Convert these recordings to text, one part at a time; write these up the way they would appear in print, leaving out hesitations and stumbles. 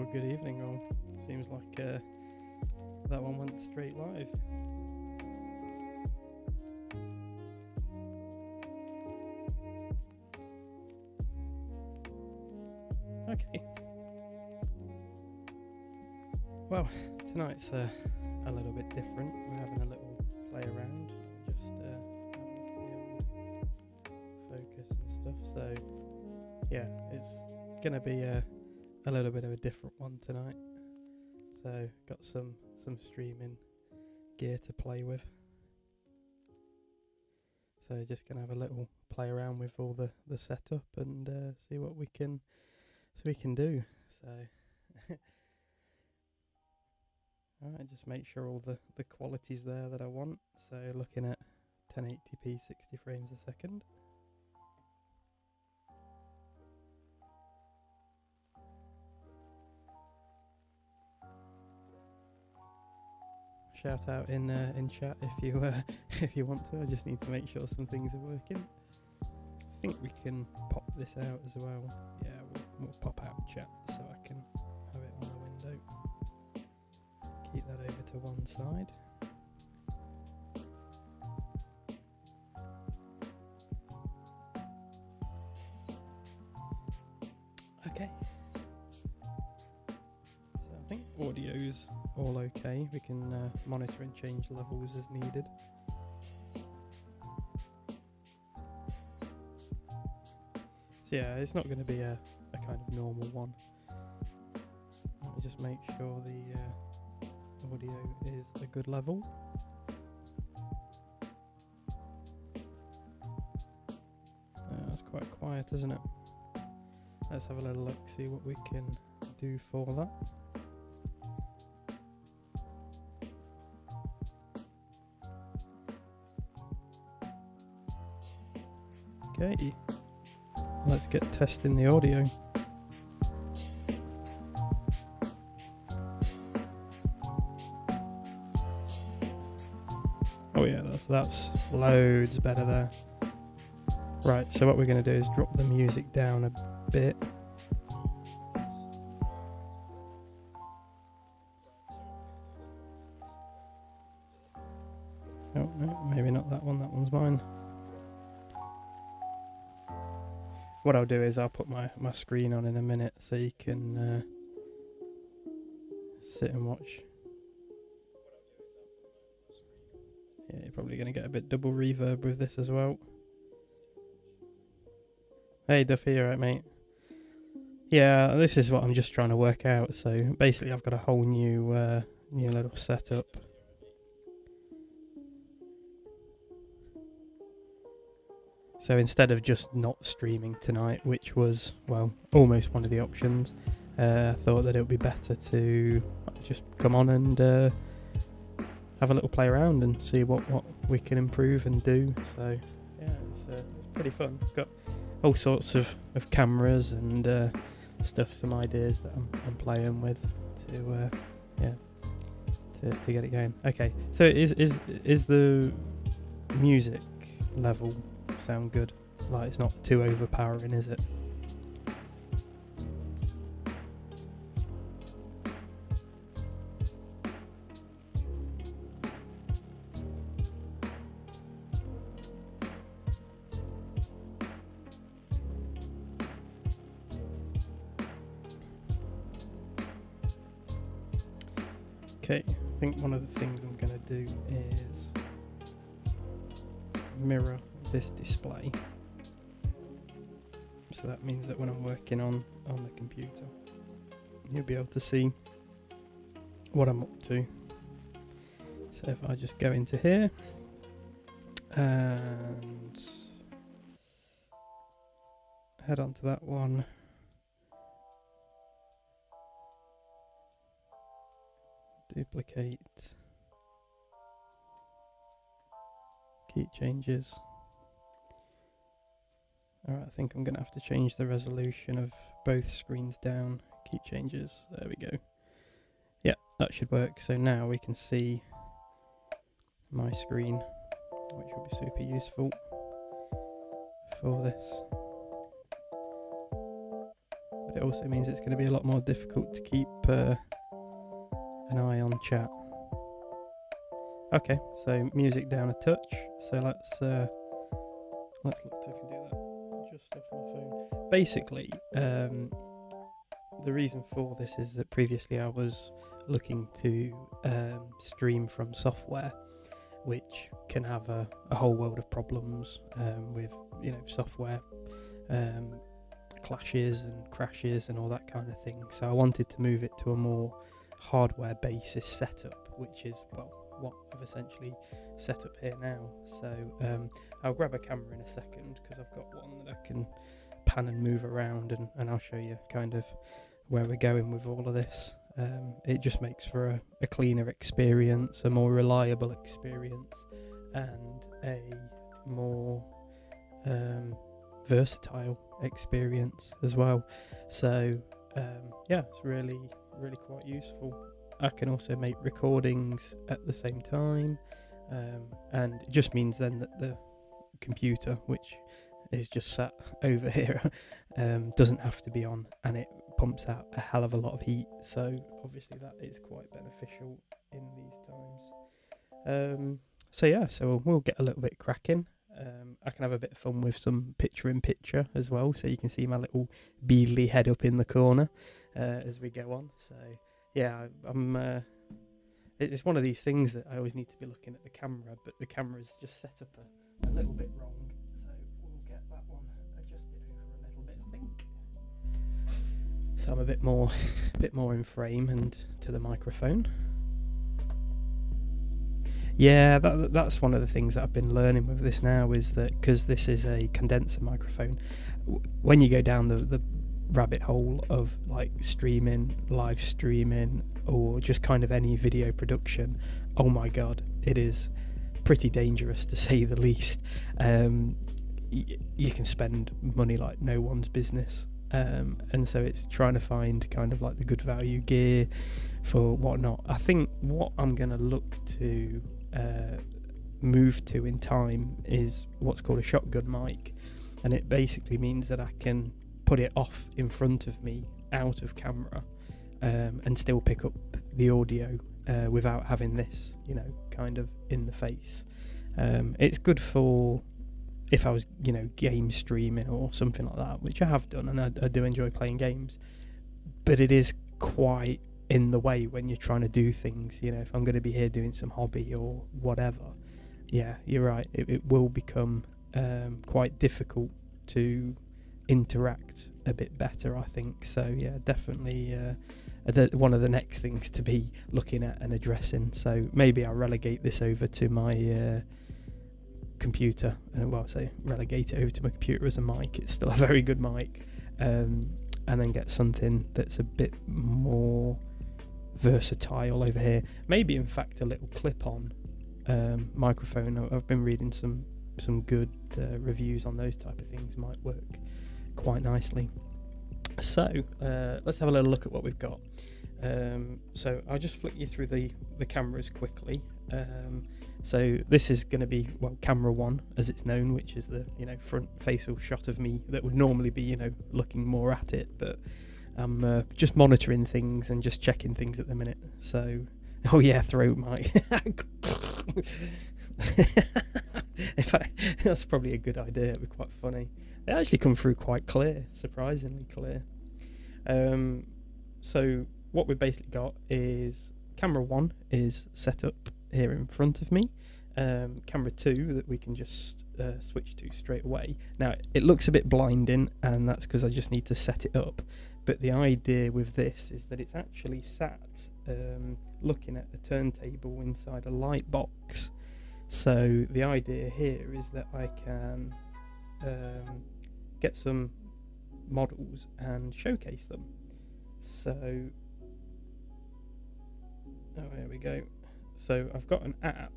Oh, good evening all. Seems like that one went straight live. Okay. Well, tonight's a little bit different. We're having a little play around, just having the old focus and stuff. So, yeah, it's gonna be a little bit of a different one tonight. So, got some streaming gear to play with. So, just gonna have a little play around with all the setup and see what we can do. So. Alright, just make sure all the quality's there that I want. So looking at 1080p 60 frames a second. Shout out in chat if you if you want to. I just need to make sure some things are working. I think we can pop this out as well. Yeah, we'll pop out chat so I can have it on the window. Keep that over to one side. Okay. So I think audio's all okay. We can monitor and change levels as needed. So yeah, it's not going to be a kind of normal one. Let me just make sure the audio is a good level. That's quite quiet, isn't it? Let's have a little look, see what we can do for that. Okay, let's get testing the audio. Oh yeah, that's loads better there. Right, so what we're going to do is drop the music down a bit. Oh no, maybe not that one, that one's mine. What I'll do is I'll put my screen on in a minute so you can sit and watch. Yeah, you're probably going to get a bit double reverb with this as well. Hey Duffy, you alright mate? Yeah, this is what I'm just trying to work out. So basically I've got a whole new little setup. So instead of just not streaming tonight, which was, well, almost one of the options, I thought that it would be better to just come on and have a little play around and see what we can improve and do. So yeah, it's pretty fun. Got all sorts of cameras and stuff, some ideas that I'm playing with to get it going. Okay, so is the music level sound good? Like, it's not too overpowering, is it? Okay, I think one of the things I'm going to do is mirror this display. So that means that when I'm working on the computer, you'll be able to see what I'm up to. So if I just go into here and head on to that one, duplicate, key changes. Alright, I think I'm going to have to change the resolution of both screens down. Key changes, there we go. Yeah, that should work. So now we can see my screen, which will be super useful for this. but it also means it's going to be a lot more difficult to keep an eye on chat. Okay, so music down a touch. So let's look if I can do that just off my phone. Basically, the reason for this is that previously I was looking to stream from software, which can have a whole world of problems with, software clashes and crashes and all that kind of thing. So I wanted to move it to a more hardware basis setup, which is, well, what I've essentially set up here now. So I'll grab a camera in a second because I've got one that I can pan and move around, and I'll show you kind of where we're going with all of this. It just makes for a cleaner experience, a more reliable experience, and a more versatile experience as well. So it's really quite useful. I can also make recordings at the same time, and it just means then that the computer, which is just sat over here, doesn't have to be on, and it pumps out a hell of a lot of heat. So obviously that is quite beneficial in these times. So we'll get a little bit cracking. I can have a bit of fun with some picture-in-picture as well, so you can see my little beadly head up in the corner as we go on. So yeah, it's one of these things that I always need to be looking at the camera, but the camera's just set up a little bit wrong. So we'll get that one adjusted over a little bit, I think. So I'm a bit more in frame and to the microphone. Yeah, that's one of the things that I've been learning with this now, is that because this is a condenser microphone, when you go down the rabbit hole of like live streaming, or just kind of any video production, oh my god, it is pretty dangerous to say the least. You can spend money like no one's business, and so it's trying to find kind of like the good value gear for whatnot. I think what I'm going to look to move to in time is what's called a shotgun mic, and it basically means that I can put it off in front of me out of camera, and still pick up the audio without having this, kind of in the face. It's good for if I was, game streaming or something like that, which I have done, and I do enjoy playing games, but it is quite in the way when you're trying to do things. If I'm going to be here doing some hobby or whatever, yeah, you're right, it will become quite difficult to interact a bit better, I think. So yeah, definitely one of the next things to be looking at and addressing. So maybe I'll relegate this over to my computer, relegate it over to my computer as a mic. It's still a very good mic, and then get something that's a bit more versatile over here. Maybe in fact a little clip-on microphone. I've been reading some good reviews on those type of things. Might work quite nicely. So let's have a little look at what we've got. So I'll just flick you through the cameras quickly. So this is going to be, camera 1 as it's known, which is the front facial shot of me that would normally be looking more at it, but I'm just monitoring things and just checking things at the minute. So oh yeah, throat mic. In fact, that's probably a good idea. It'd be quite funny. They actually come through quite clear, surprisingly clear. So what we've basically got is camera 1 is set up here in front of me. Camera 2 that we can just switch to straight away. Now it looks a bit blinding, and that's because I just need to set it up. But the idea with this is that it's actually sat looking at the turntable inside a light box. So the idea here is that I can get some models and showcase them. So there we go. So I've got an app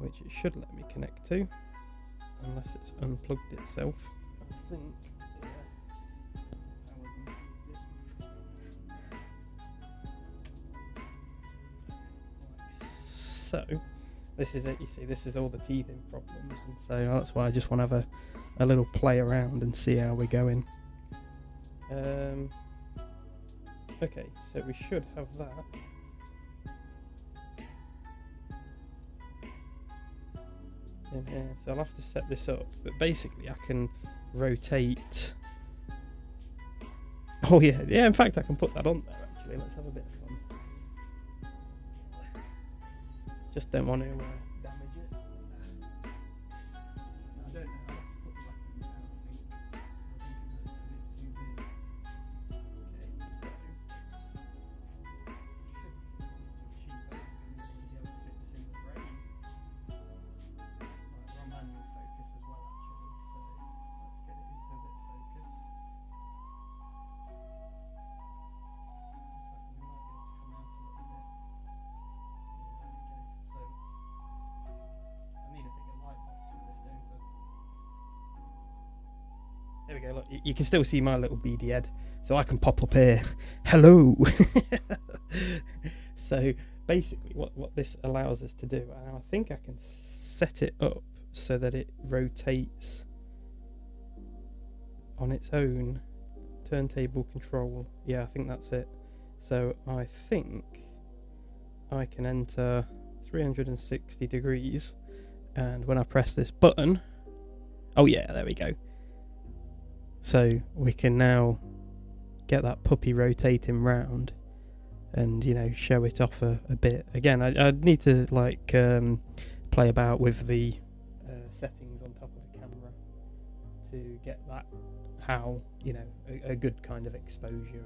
which it should let me connect to, unless it's unplugged itself, I think. So this is it. You see, this is all the teething problems, and so that's why I just want to have a little play around and see how we're going. Okay, so we should have that. In here, so I'll have to set this up, but basically I can rotate. Oh yeah, in fact I can put that on there actually. Let's have a bit of fun. Just don't want to damage it. I don't know, I'll have to put the weapons down, I think it's a bit too big. There we go, look, you can still see my little beady head, so I can pop up here. Hello! So basically what this allows us to do, and I think I can set it up so that it rotates on its own. Turntable control, yeah, I think that's it. So I think I can enter 360 degrees, and when I press this button, oh yeah, there we go. So we can now get that puppy rotating round and, you know, show it off a bit. Again, I'd need to like play about with the settings on top of the camera to get that, how, you know, a good kind of exposure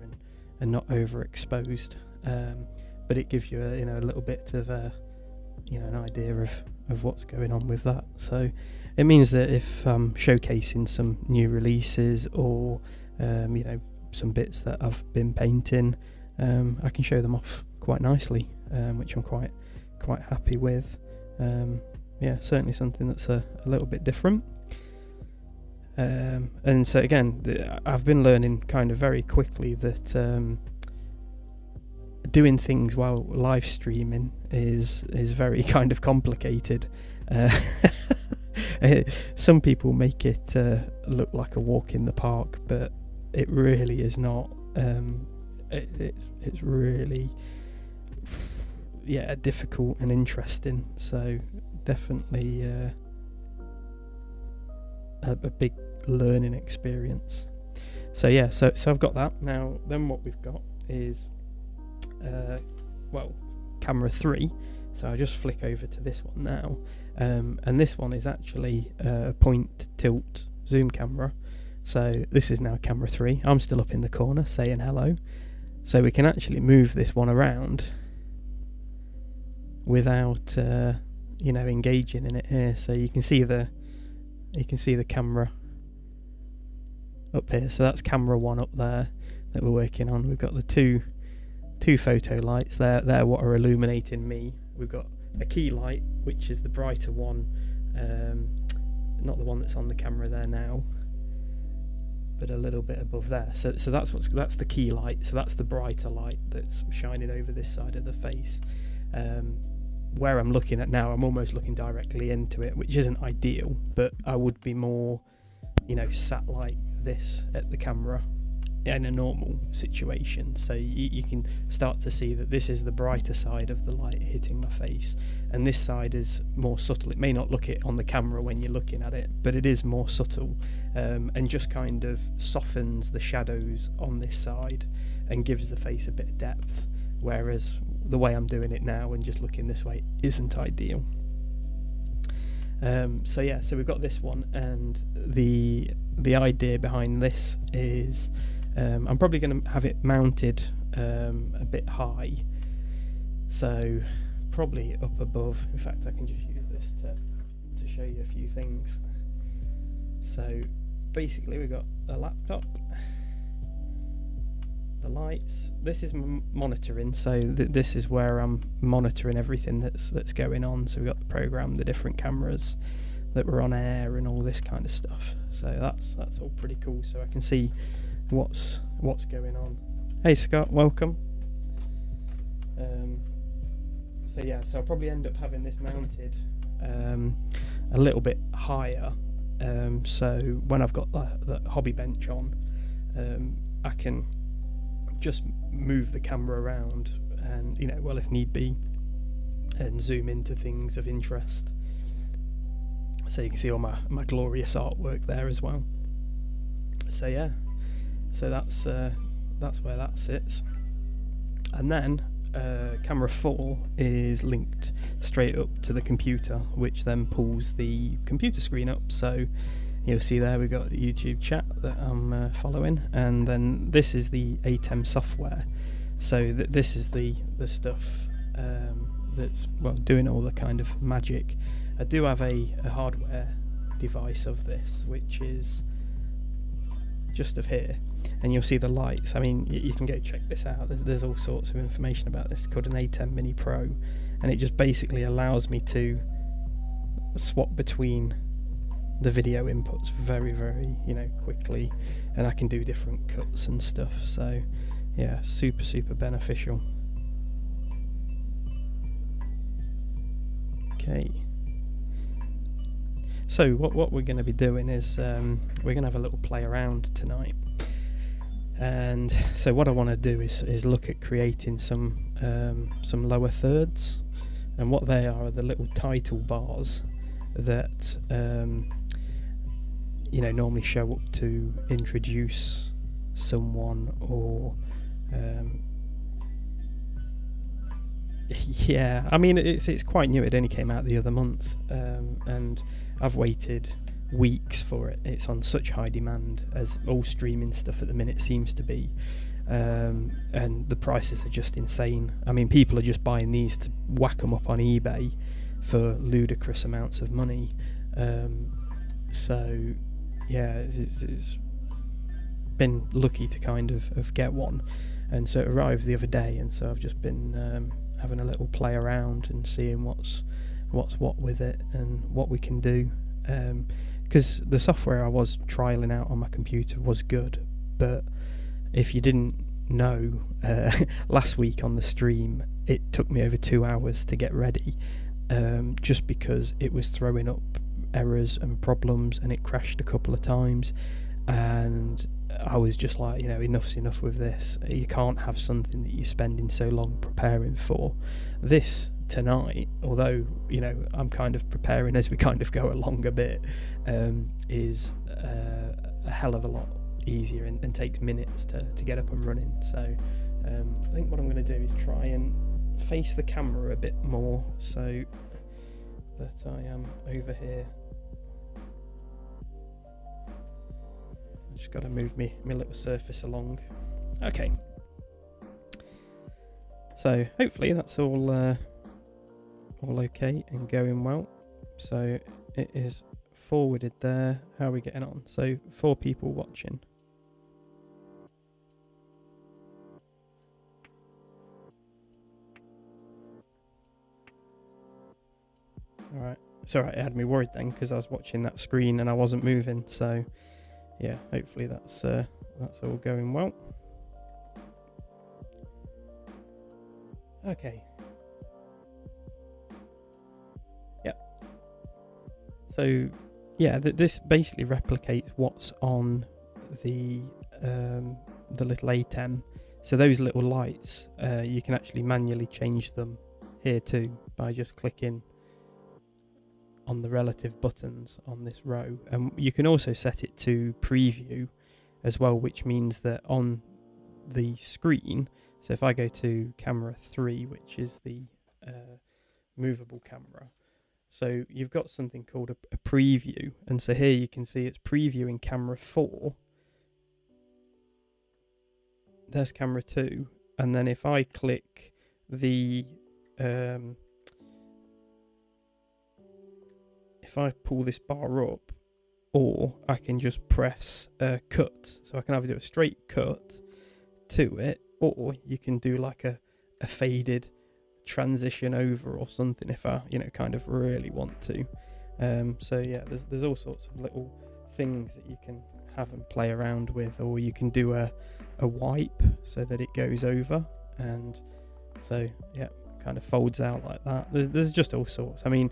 and not overexposed. But it gives you a, you know, a little bit of you know, an idea of what's going on with that. So it means that if I'm showcasing some new releases or you know, some bits that I've been painting, I can show them off quite nicely, which I'm quite happy with. Yeah, certainly something that's a little bit different. And so again, I've been learning kind of very quickly that doing things while live streaming is very kind of complicated. Some people make it look like a walk in the park, but it really is not. It's really, yeah, difficult and interesting. So definitely a big learning experience. So yeah, so I've got that. Now then what we've got is well, camera 3. So I'll just flick over to this one now, and this one is actually a point tilt zoom camera. So this is now camera 3. I'm still up in the corner saying hello. So we can actually move this one around without you know, engaging in it here. So you can see the camera up here. So that's camera 1 up there that we're working on. We've got the two photo lights. They're what are illuminating me. We've got a key light, which is the brighter one, not the one that's on the camera there now, but a little bit above there. So that's the key light. So that's the brighter light that's shining over this side of the face. Where I'm looking at now, I'm almost looking directly into it, which isn't ideal, but I would be more, you know, sat like this at the camera in a normal situation. So you can start to see that this is the brighter side of the light hitting my face, and this side is more subtle. It may not look it on the camera when you're looking at it, but it is more subtle, and just kind of softens the shadows on this side and gives the face a bit of depth, whereas the way I'm doing it now and just looking this way isn't ideal. So yeah, so we've got this one, and the idea behind this is I'm probably going to have it mounted a bit high, so probably up above. In fact, I can just use this to show you a few things. So basically we've got a laptop, the lights, this is monitoring, so this is where I'm monitoring everything that's going on. So we've got the program, the different cameras that were on air and all this kind of stuff. So that's all pretty cool, so I can see what's going on. Hey Scott, welcome. So yeah, so I'll probably end up having this mounted a little bit higher, so when I've got the hobby bench on, I can just move the camera around and, if need be, and zoom into things of interest. So you can see all my glorious artwork there as well. So yeah, so that's where that sits. And then camera 4 is linked straight up to the computer, which then pulls the computer screen up. So you'll see there we've got the YouTube chat that I'm following, and then this is the ATEM software. So this is the stuff that's doing all the kind of magic. I do have a hardware device of this, which is just of here, and you'll see the lights. I mean, you can go check this out. There's all sorts of information about this. It's called an ATEM Mini Pro, and it just basically allows me to swap between the video inputs very, very, quickly, and I can do different cuts and stuff. So yeah, super beneficial. Okay. So what we're going to be doing is we're going to have a little play around tonight, and so what I want to do is look at creating some lower thirds, and what they are the little title bars that normally show up to introduce someone, or yeah, I mean it's quite new. It only came out the other month, and I've waited weeks for it. It's on such high demand, as all streaming stuff at the minute seems to be, and the prices are just insane. I mean, people are just buying these to whack them up on eBay for ludicrous amounts of money. So yeah, it's been lucky to kind of get one, and so it arrived the other day, and so I've just been having a little play around and seeing what's what with it and what we can do, because the software I was trialing out on my computer was good, but if you didn't know, last week on the stream it took me over 2 hours to get ready, just because it was throwing up errors and problems, and it crashed a couple of times, and I was just like, enough's enough with this. You can't have something that you're spending so long preparing for. This tonight, although I'm kind of preparing as we kind of go along a bit, is a hell of a lot easier and takes minutes to get up and running. So I think what I'm going to do is try and face the camera a bit more so that I am over here. Just got to move my little surface along. Okay, so hopefully that's all okay and going well. So it is forwarded there. How are we getting on? So 4 people watching. All right, it's all right. It had me worried then because I was watching that screen and I wasn't moving. So yeah, hopefully that's all going well. Okay. Yep. So yeah, this basically replicates what's on the little ATEM. So those little lights, you can actually manually change them here too by just clicking on the relative buttons on this row, and you can also set it to preview as well, which means that on the screen, so if I go to camera 3, which is the movable camera, so you've got something called a preview, and so here you can see it's previewing camera 4, there's camera 2, and then if I click the if I pull this bar up, or I can just press cut, so I can either do a straight cut to it, or you can do like a faded transition over or something if I kind of really want to. So yeah, there's all sorts of little things that you can have and play around with, or you can do a wipe so that it goes over, and so yeah, kind of folds out like that. There's just all sorts. I mean,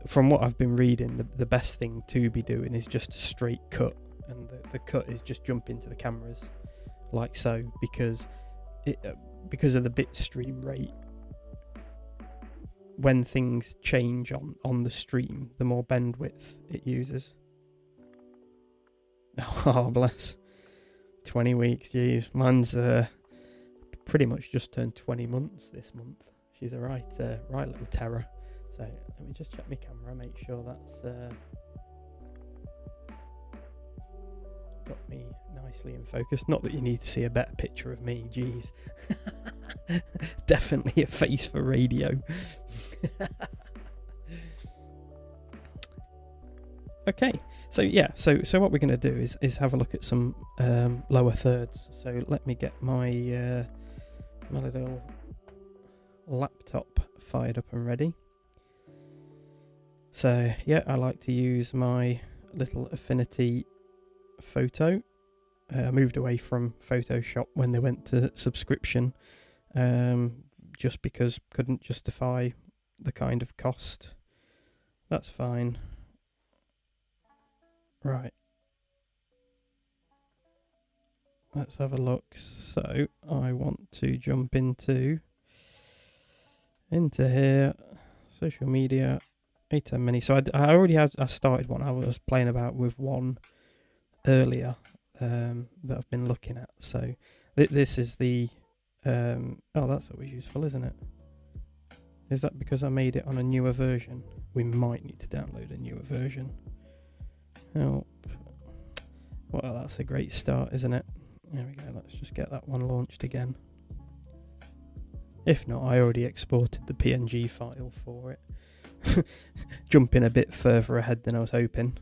from what I've been reading, the best thing to be doing is just a straight cut, and the cut is just jump into the cameras like so, because because of the bit stream rate. When things change on the stream, the more bandwidth it uses. Oh, bless. 20 weeks, jeez. Mine's pretty much just turned 20 months this month. She's a right little terror. So let me just check my camera, make sure that's got me nicely in focus. Not that you need to see a better picture of me, jeez. Definitely a face for radio. Okay, so yeah, so what we're going to do is have a look at some lower thirds. So let me get my my little laptop fired up and ready. So yeah, I like to use my little Affinity Photo. I moved away from Photoshop when they went to subscription, just because couldn't justify the kind of cost. That's fine. Right. Let's have a look. So I want to jump into here, social media, A10 Mini. So I already I started one. I was playing about with one earlier that I've been looking at. So this is the oh, that's always useful, isn't it? Is that because I made it on a newer version? We might need to download a newer version. Help. Well, that's a great start, isn't it? There we go. Let's just get that one launched again. If not, I already exported the PNG file for it. Jumping a bit further ahead than I was hoping.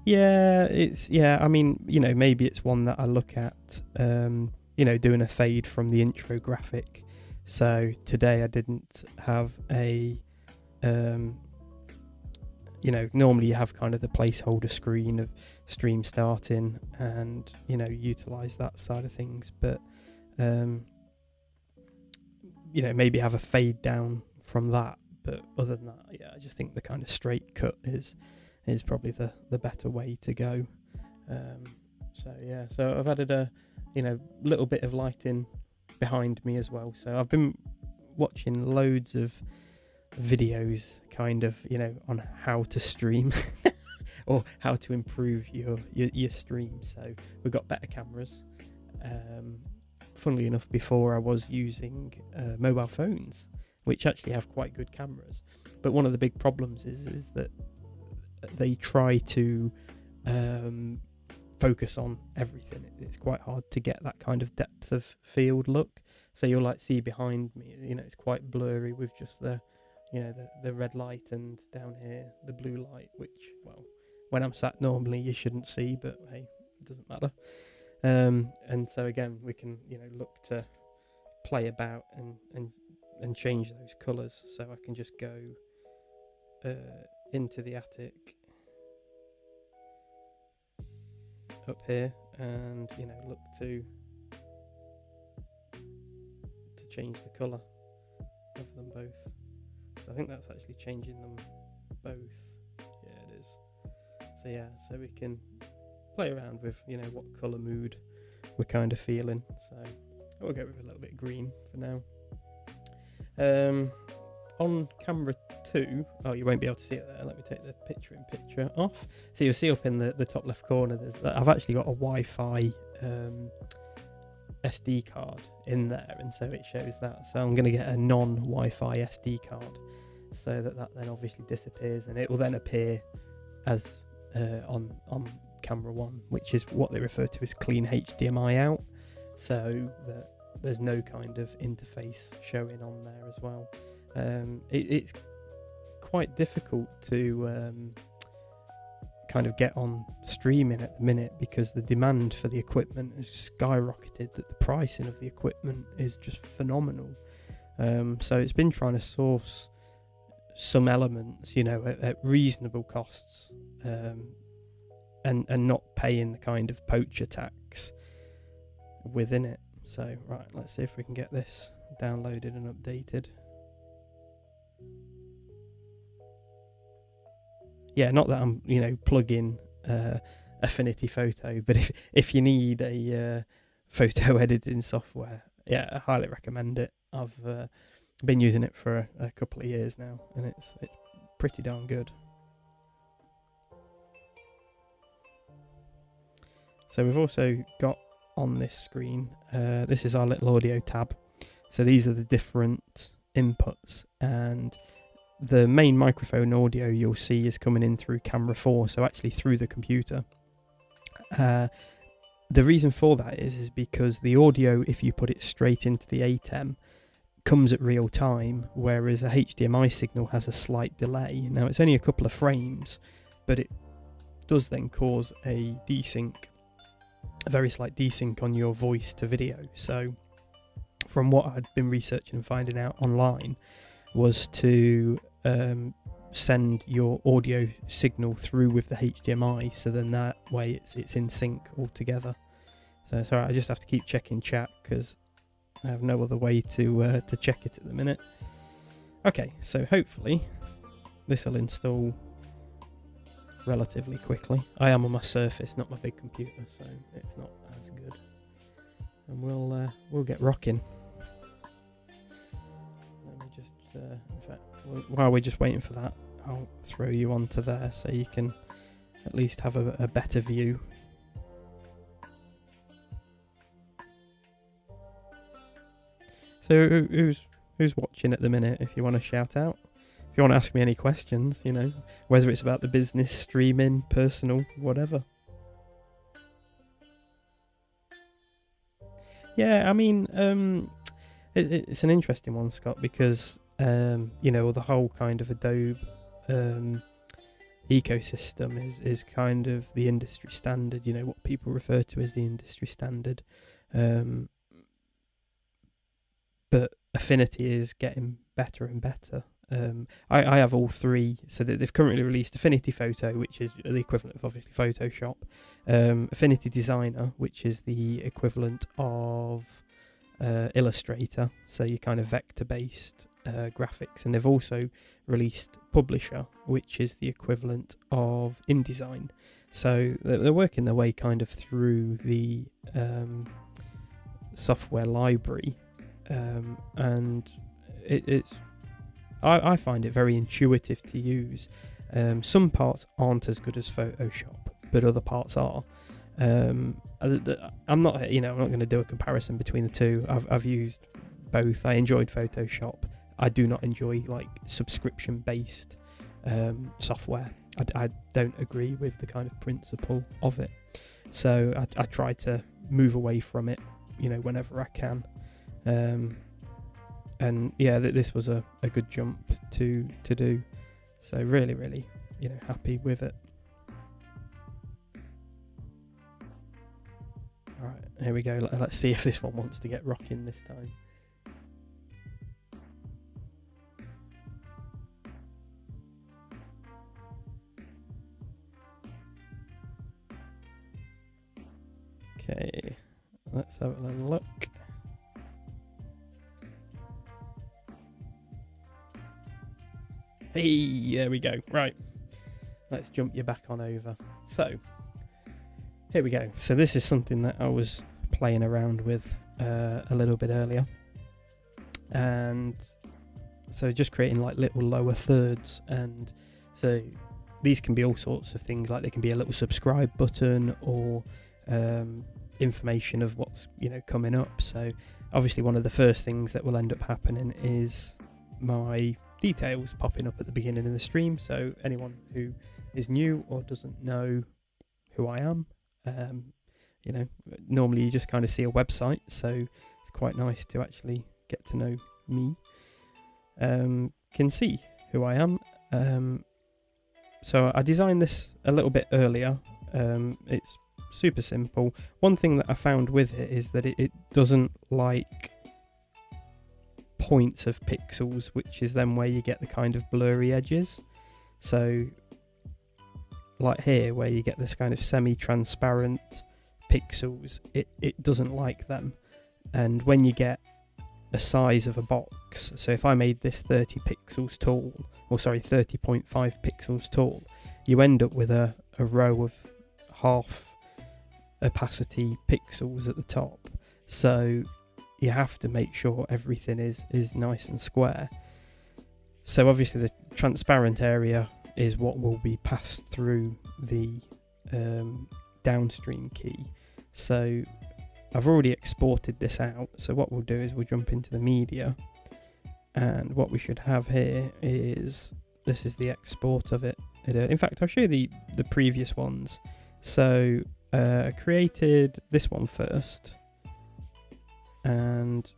Yeah, I mean, maybe it's one that I look at, doing a fade from the intro graphic. So today I didn't have a, normally you have kind of the placeholder screen of stream starting and, utilize that side of things. But, maybe have a fade down from that. But other than that, yeah, I just think the kind of straight cut is probably the better way to go. So I've added a little bit of lighting behind me as well. So I've been watching loads of videos kind of on how to stream or how to improve your stream. So we've got better cameras. Funnily enough, before I was using mobile phones, which actually have quite good cameras, but one of the big problems is that they try to focus on everything. It's quite hard to get that kind of depth of field look. So you'll see behind me, it's quite blurry with just the red light, and down here the blue light, which, well, when I'm sat normally you shouldn't see, but hey, it doesn't matter. And so again, we can look to play about and change those colours. So I can just go into the attic up here and look to change the colour of them both. So I think that's actually changing them both. Yeah, it is. So yeah, so we can play around with what colour mood we're kind of feeling. So we'll go with a little bit of green for now. On camera 2, oh, you won't be able to see it there. Let me take the picture off. So you'll see up in the top left corner, I've actually got a Wi-Fi SD card in there, and so it shows that. So I'm going to get a non-Wi-Fi SD card, so that then obviously disappears, and it will then appear as on camera 1, which is what they refer to as clean HDMI out, so that there's no kind of interface showing on there as well. It's quite difficult to kind of get on streaming at the minute, because the demand for the equipment has skyrocketed, that the pricing of the equipment is just phenomenal. So it's been trying to source some elements, at reasonable costs, and not paying the kind of poacher tax within it. So right, let's see if we can get this downloaded and updated. Yeah, not that I'm plugging Affinity Photo. But if you need a photo editing software, yeah, I highly recommend it. I've been using it for a couple of years now, and it's pretty darn good. So we've also got on this screen, this is our little audio tab. So these are the different inputs, and the main microphone audio you'll see is coming in through camera 4, so actually through the computer. The reason for that is because the audio, if you put it straight into the ATEM, comes at real time, whereas a HDMI signal has a slight delay. Now it's only a couple of frames, but it does then cause a desync, a very slight desync on your voice to video. So from what I'd been researching and finding out online was to send your audio signal through with the HDMI, so then that way it's in sync altogether. So sorry, I just have to keep checking chat because I have no other way to check it at the minute. Okay, so hopefully this will install relatively quickly. I am on my Surface, not my big computer, so it's not as good. And we'll get rocking. Let me just, in fact, while we're just waiting for that, I'll throw you onto there so you can at least have a better view. So who's watching at the minute? If you want to shout out, if you want to ask me any questions, you know, whether it's about the business, streaming, personal, whatever. Yeah, I mean, it's an interesting one, Scott, because you know, the whole kind of Adobe ecosystem is kind of the industry standard. You know, what people refer to as the industry standard. But Affinity is getting better and better. I have all three, so that they've currently released Affinity Photo, which is the equivalent of obviously Photoshop, Affinity Designer, which is the equivalent of Illustrator, so your kind of vector-based graphics, and they've also released Publisher, which is the equivalent of InDesign. So they're working their way kind of through the software library. And it's I find it very intuitive to use. Some parts aren't as good as Photoshop, but other parts are. I'm not going to do a comparison between the two. I've used both. I enjoyed Photoshop. I do not enjoy like subscription-based software. I don't agree with the kind of principle of it. So I try to move away from it, you know, whenever I can. And yeah, this was a good jump to do. So really, you know, happy with it. All right, here we go. Let's see if this one wants to get rocking this time. Okay, let's have a little look. Hey, there we go. Right, let's jump you back on over. So, here we go. So this is something that I was playing around with a little bit earlier. And so just creating like little lower thirds. And so these can be all sorts of things, like they can be a little subscribe button or information of what's, you know, coming up. So obviously one of the first things that will end up happening is my details popping up at the beginning of the stream. So anyone who is new or doesn't know who I am, you know, normally you just kind of see a website, so it's quite nice to actually get to know me. Can see who I am. So I designed this a little bit earlier. It's super simple. One thing that I found with it is that it doesn't like points of pixels, which is then where you get the kind of blurry edges. So like here, where you get this kind of semi-transparent pixels, it doesn't like them. And when you get a size of a box, so if I made this 30 pixels tall, or sorry, 30.5 pixels tall, you end up with a row of half opacity pixels at the top, so you have to make sure everything is nice and square. So obviously the transparent area is what will be passed through the downstream key. So I've already exported this out, so what we'll do is we'll jump into the media, and what we should have here is, this is the export of it. In fact, I'll show you the previous ones. So I created this one first, and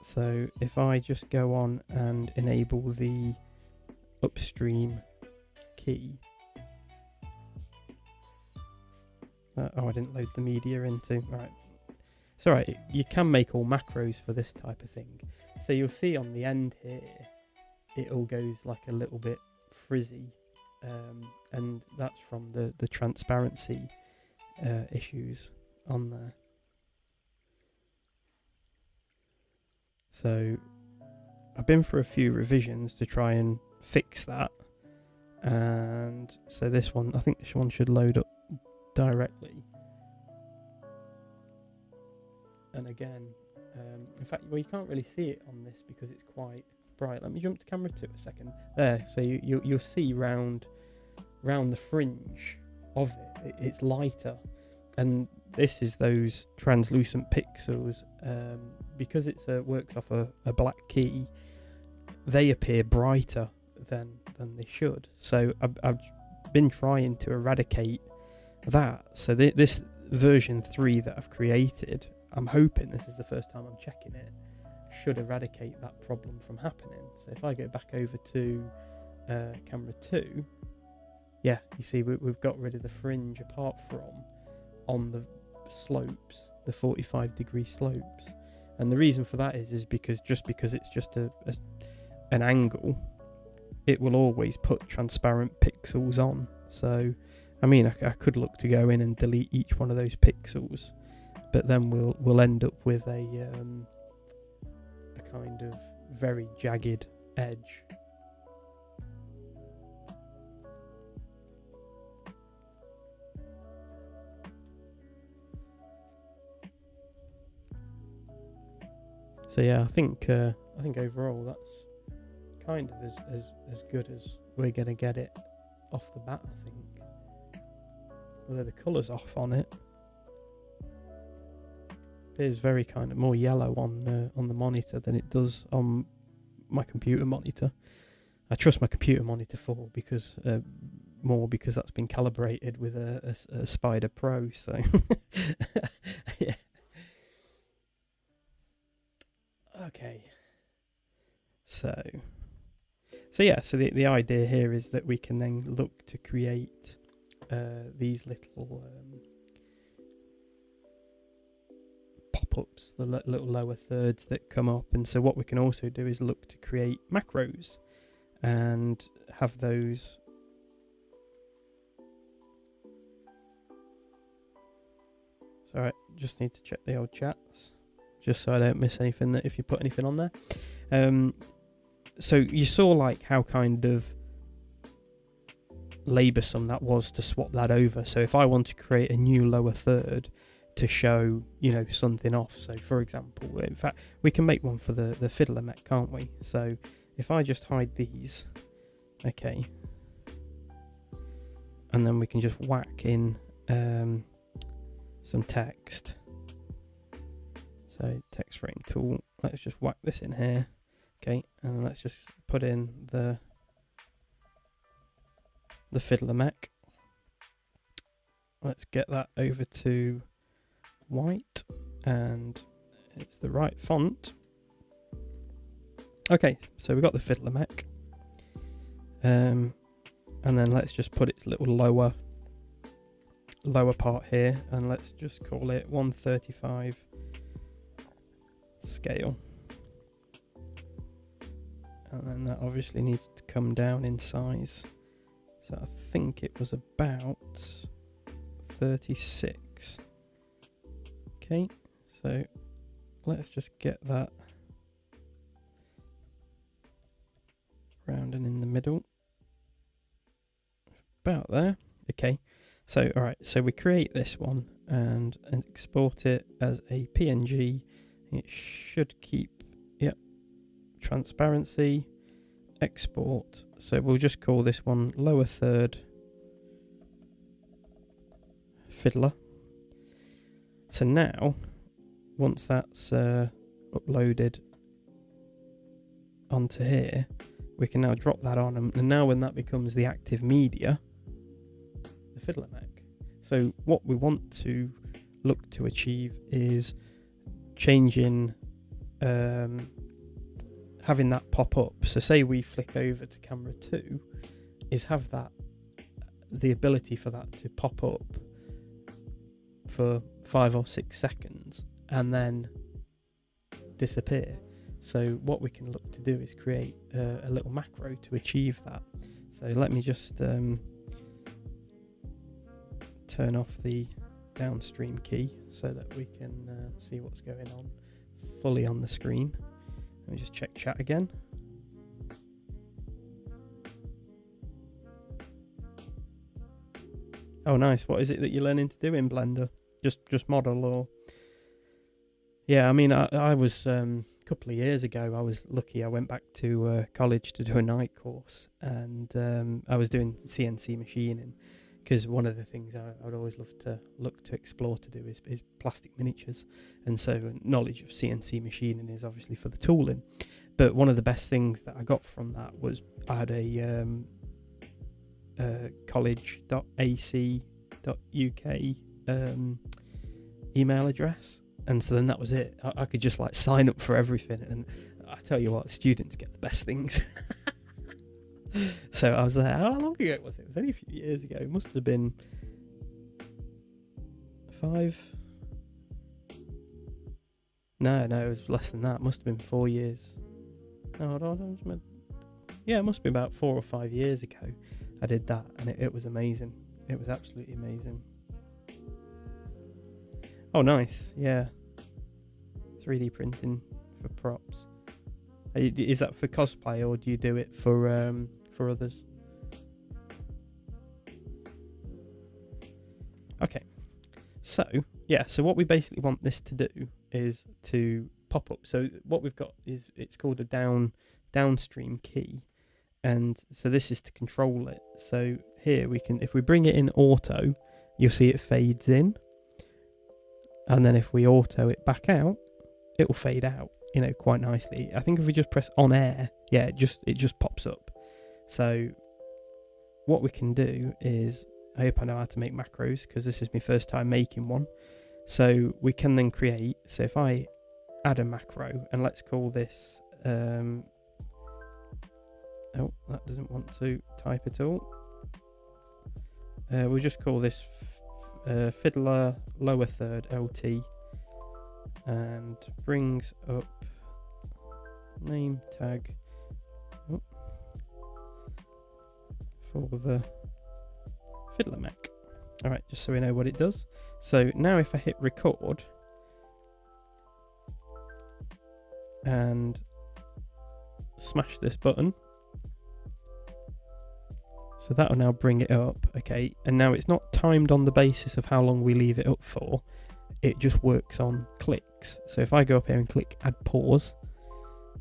so if I just go on and enable the upstream key, I didn't load the media into, right. It's alright, you can make all macros for this type of thing. So you'll see on the end here, it all goes like a little bit frizzy, and that's from the transparency issues on there. So I've been for a few revisions to try and fix that, and so this one, I think this one should load up directly. And again, in fact, well, you can't really see it on this because it's quite bright. Let me jump to camera 2 a second. There, so you'll see round the fringe of it, it's lighter, and this is those translucent pixels. Because it works off a black key, they appear brighter than they should. So I've been trying to eradicate that. So this version 3 that I've created, I'm hoping, this is the first time I'm checking it, should eradicate that problem from happening. So if I go back over to camera 2, yeah, you see we've got rid of the fringe apart from on the slopes, the 45-degree slopes. And the reason for that is because it's just an angle, it will always put transparent pixels on. So I mean, I could look to go in and delete each one of those pixels, but then we'll end up with a kind of very jagged edge. So yeah, I think overall that's kind of as good as we're gonna get it off the bat, I think. Although the colour's off on it. Appears very kind of more yellow on the monitor than it does on my computer monitor. I trust my computer monitor because that's been calibrated with a Spider Pro. So yeah. Okay. So yeah. So the idea here is that we can then look to create these little pop-ups, the little lower thirds that come up. And so what we can also do is look to create macros and have those so I just need to check the old chats just so I don't miss anything, that if you put anything on there. So you saw like how kind of laboursome that was to swap that over. So if I want to create a new lower third to show, something off, so for example, in fact we can make one for the fiddler mech, can't we? So if I just hide these, okay, and then we can just whack in some text. So text frame tool, let's just whack this in here, okay, and let's just put in the fiddler mech. Let's get that over to white, and it's the right font. Okay, so we've got the fiddler mech, and then let's just put its little lower part here, and let's just call it 135 scale, and then that obviously needs to come down in size. So I think it was about 36. Okay, so let's just get that round and in the middle. About there. Okay, So, all right, so we create this one and export it as a PNG. It should keep, yep, transparency, export. So we'll just call this one lower third fiddler. So now, once that's uploaded onto here, we can now drop that on, and now when that becomes the active media, the fiddler mech. So what we want to look to achieve is changing, having that pop up. So say we flick over to camera 2, is have that, the ability for that to pop up for 5 or 6 seconds and then disappear. So what we can look to do is create a little macro to achieve that. So let me just turn off the downstream key so that we can see what's going on fully on the screen. Let me just check chat again. Oh, nice. What is it that you're learning to do in Blender? Just model, or? Yeah, I mean, I was a couple of years ago. I was lucky. I went back to college to do a night course, and I was doing CNC machining, because one of the things I'd always love to look to explore to do is plastic miniatures, and so knowledge of CNC machining is obviously for the tooling. But one of the best things that I got from that was I had a college.ac.uk email address, and so then that was it. I could just like sign up for everything, and I tell you what, students get the best things. So I was there. How long ago was it? It was only a few years ago. It must have been 5. No, it was less than that. It must have been 4 years. No, yeah, it must be about 4 or 5 years ago. I did that, and it was amazing. It was absolutely amazing. Oh, nice. Yeah. 3D printing for props. Is that for cosplay, or do you do it for others? Okay. So, yeah, so what we basically want this to do is to pop up. So what we've got is, it's called a downstream key. And so this is to control it. So here we can, if we bring it in auto, you'll see it fades in. And then if we auto it back out, it will fade out, quite nicely. I think if we just press on air, yeah, it just pops up. So what we can do is, I hope I know how to make macros, because this is my first time making one. So we can then create, so if I add a macro, and let's call this, oh, that doesn't want to type at all. We'll just call this fiddler lower third LT, and brings up name tag for the fiddler mech. Alright, just so we know what it does. So now if I hit record and smash this button, so that will now bring it up, okay, and now it's not timed on the basis of how long we leave it up for, it just works on clicks. So if I go up here and click add pause,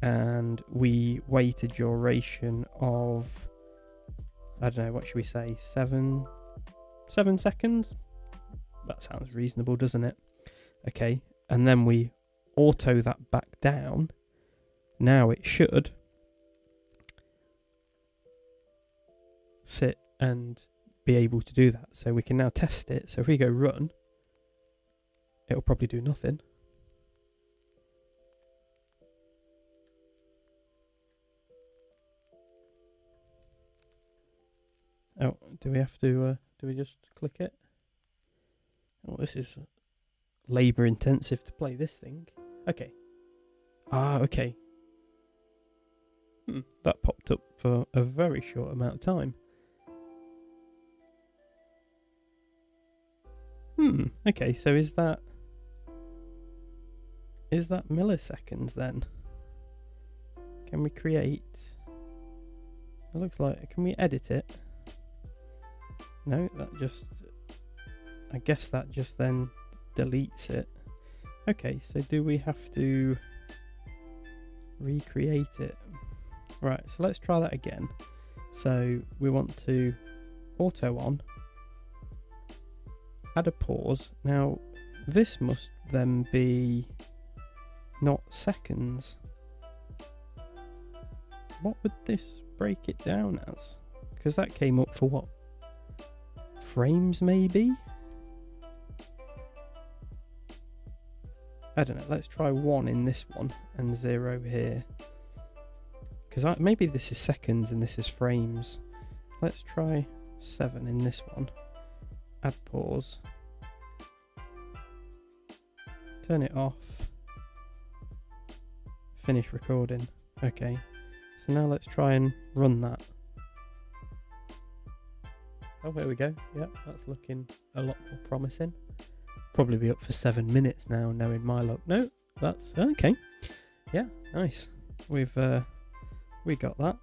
and we wait a duration of, I don't know, what should we say, 7 seconds? That sounds reasonable, doesn't it? Okay, and then we auto that back down. Now it should sit and be able to do that. So we can now test it. So if we go run, it'll probably do nothing. Oh, do we have to, do we just click it? Oh, this is labour intensive to play this thing. Okay. Okay. That popped up for a very short amount of time. Okay, so is that milliseconds then? Can we create? It looks like, can we edit it? No, that just I guess that just then deletes it. Okay, so do we have to recreate it? Right, so let's try that again. So we want to auto on, add a pause. Now this must then be not seconds. What would this break it down as? Because that came up for what? Frames maybe? I don't know, let's try 1 in this one and 0 here. Because maybe this is seconds and this is frames. Let's try 7 in this one. Add pause. Turn it off. Finish recording. Okay. So now let's try and run that. Oh, there we go. Yep, that's looking a lot more promising. Probably be up for 7 minutes now, knowing my luck. No, that's okay. Yeah, nice. We got that.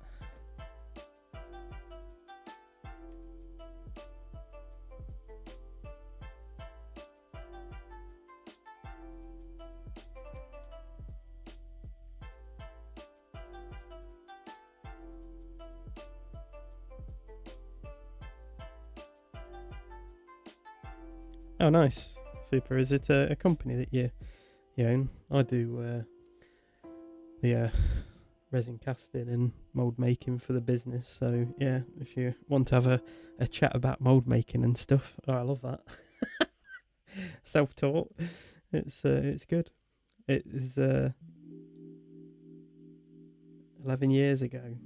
Oh, nice. Super. Is it a company that you own? I do the resin casting and mould making for the business. So yeah, if you want to have a chat about mould making and stuff, I love that. Self-taught. It's good. It is 11 years ago.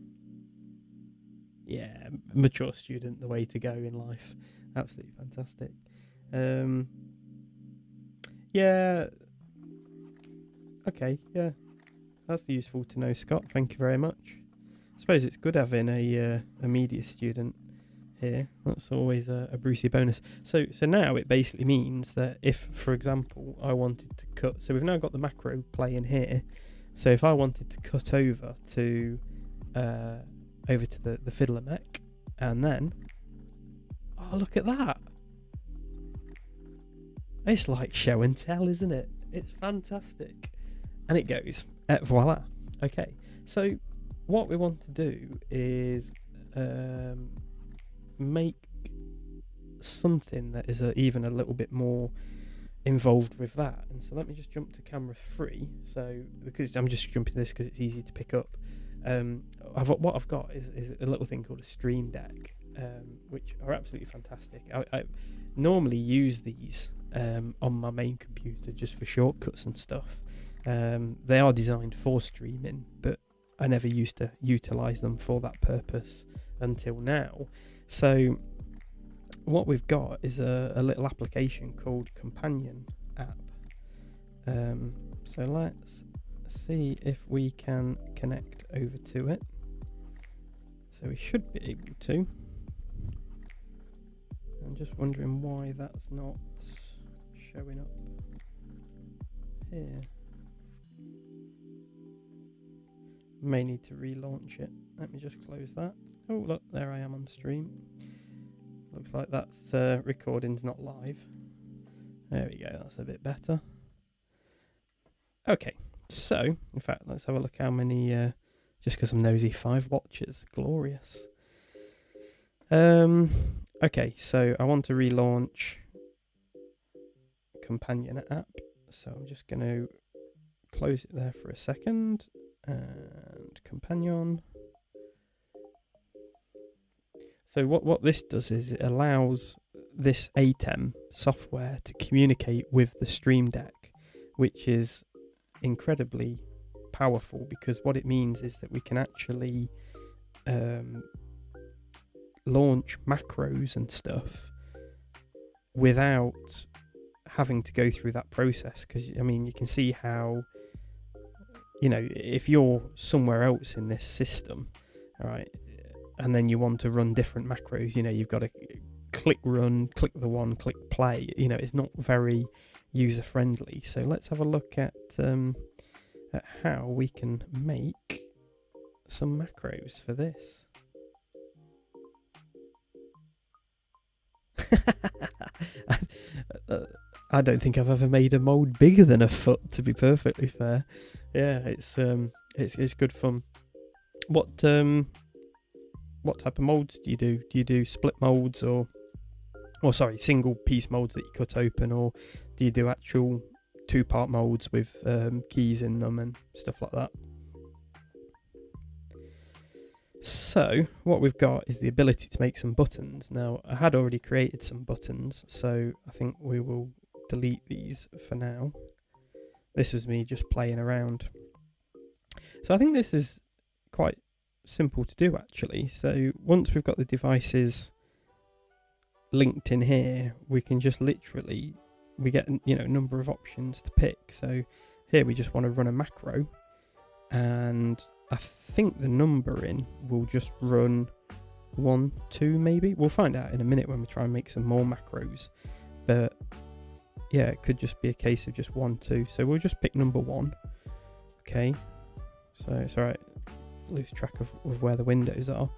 Yeah, mature student, the way to go in life. Absolutely fantastic. Yeah. Okay, yeah. That's useful to know, Scott. Thank you very much. I suppose it's good having a media student here. That's always a Brucey bonus. So now it basically means that if, for example, I wanted to cut... So we've now got the macro playing here. So if I wanted to cut over to the fiddler mech, and then... Oh, look at that. It's like show and tell, isn't it? It's fantastic. And it goes, voila. Okay, so what we want to do is make something that is even a little bit more involved with that. And so let me just jump to camera 3. So because I'm just jumping this because it's easy to pick up. What I've got is a little thing called a Stream Deck, which are absolutely fantastic. I normally use these on my main computer just for shortcuts and stuff. They are designed for streaming, but I never used to utilize them for that purpose until now. So what we've got is a little application called Companion app. So let's see if we can connect over to it. So we should be able to. I'm just wondering why that's not showing up here. May need to relaunch it. Let me just close that. Oh look, there I am on stream. Looks like that's recording's not live. There we go, that's a bit better. Okay, so in fact let's have a look how many just because I'm nosy, 5 watches. Glorious. Okay, so I want to relaunch Companion app, so I'm just going to close it there for a second, and Companion. So what this does is it allows this ATEM software to communicate with the Stream Deck, which is incredibly powerful, because what it means is that we can actually launch macros and stuff without having to go through that process. Because I mean, you can see how, you know, if you're somewhere else in this system, all right, and then you want to run different macros, you know, you've got to click run, click the one, click play. You know, it's not very user friendly. So let's have a look at how we can make some macros for this. I don't think I've ever made a mold bigger than a foot, to be perfectly fair. Yeah, it's good fun. What type of molds do you do? Do you do split molds or sorry, single piece molds that you cut open, or do you do actual 2-part molds with keys in them and stuff like that? So what we've got is the ability to make some buttons. Now, I had already created some buttons, so I think we will delete these for now. This was me just playing around. So I think this is quite simple to do, actually. So once we've got the devices linked in here, we can just literally, we get, you know, a number of options to pick. So here we just want to run a macro, and I think the numbering will just run 1, 2 maybe. We'll find out in a minute when we try and make some more macros. But yeah, it could just be a case of just 1, 2. So we'll just pick number 1. Okay. So it's alright. Lose track of where the windows are.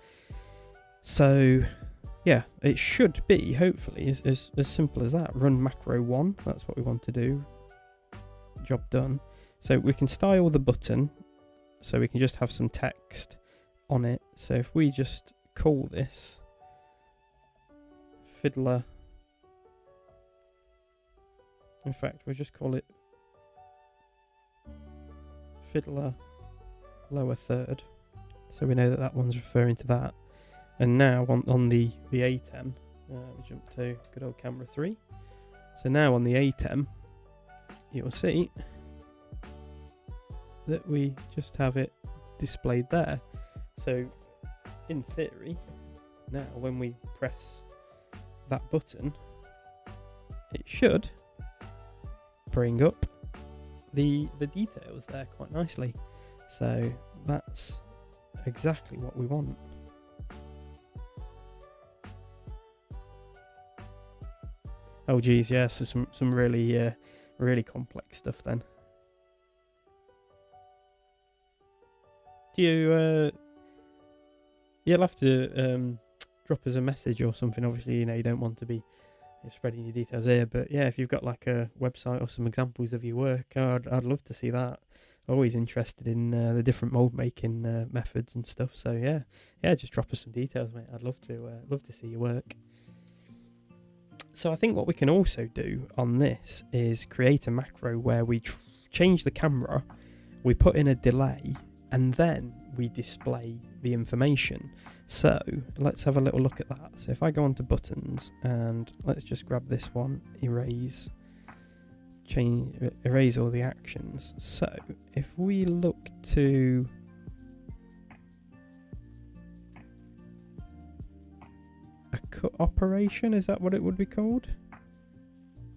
So yeah, it should be, hopefully, as simple as that. Run macro 1. That's what we want to do. Job done. So we can style the button, so we can just have some text on it. So if we just call this fiddler, in fact, we'll just call it fiddler lower third, so we know that that one's referring to that. And now on the ATEM, we jump to good old camera 3. So now on the ATEM, you'll see that we just have it displayed there. So in theory, now when we press that button, it should bring up the details there quite nicely. So that's exactly what we want. Oh geez, yeah, so some really really complex stuff then. Do you you'll have to drop us a message or something. Obviously, you know, you don't want to be spreading your details here, but yeah, if you've got like a website or some examples of your work, I'd love to see that. Always interested in the different mold making methods and stuff. So yeah, just drop us some details, mate. I'd love to see your work. So I think what we can also do on this is create a macro where we change the camera, we put in a delay, and then we display the information. So let's have a little look at that. So if I go onto buttons, and let's just grab this one, erase all the actions. So if we look to a cut operation, is that what it would be called?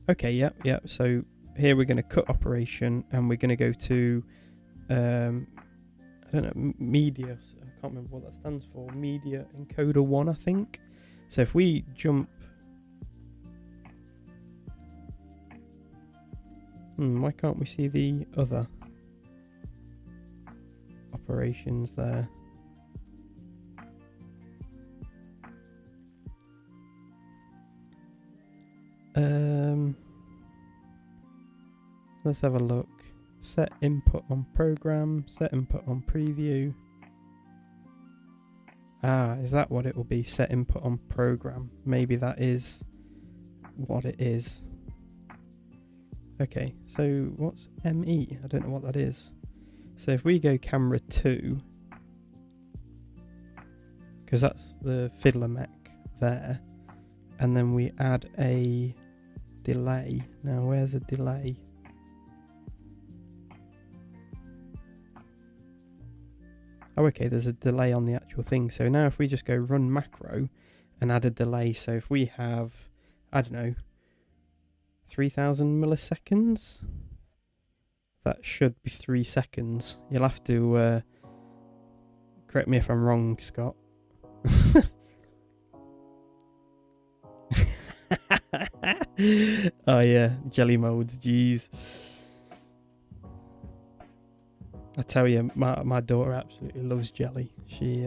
Okay, yep. So here we're going to cut operation, and we're going to go to I don't know, media, I can't remember what that stands for, media encoder 1, I think. So if we jump, why can't we see the other operations there? Let's have a look. Set input on program, set input on preview. Is that what it will be? Set input on program. Maybe that is what it is. Okay, so what's ME? I don't know what that is. So if we go camera 2, because that's the fiddler mech there, and then we add a delay. Now where's the delay? Oh, okay, there's a delay on the actual thing. So now if we just go run macro and add a delay, so if we have, I don't know, 3000 milliseconds, that should be 3 seconds. You'll have to correct me if I'm wrong, Scott. Oh yeah, jelly molds, jeez. I tell you, my daughter absolutely loves jelly. She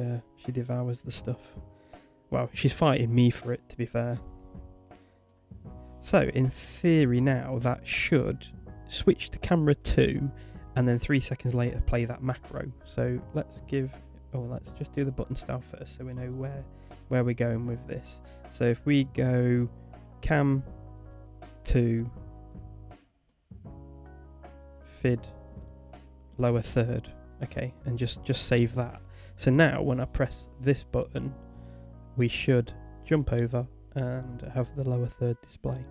devours the stuff. Well, she's fighting me for it, to be fair. So in theory now that should switch to camera 2 and then 3 seconds later play that macro. So let's just do the button style first so we know where we're going with this. So if we go cam 2 fid lower third, okay, and just save that. So now when I press this button, we should jump over and have the lower third display.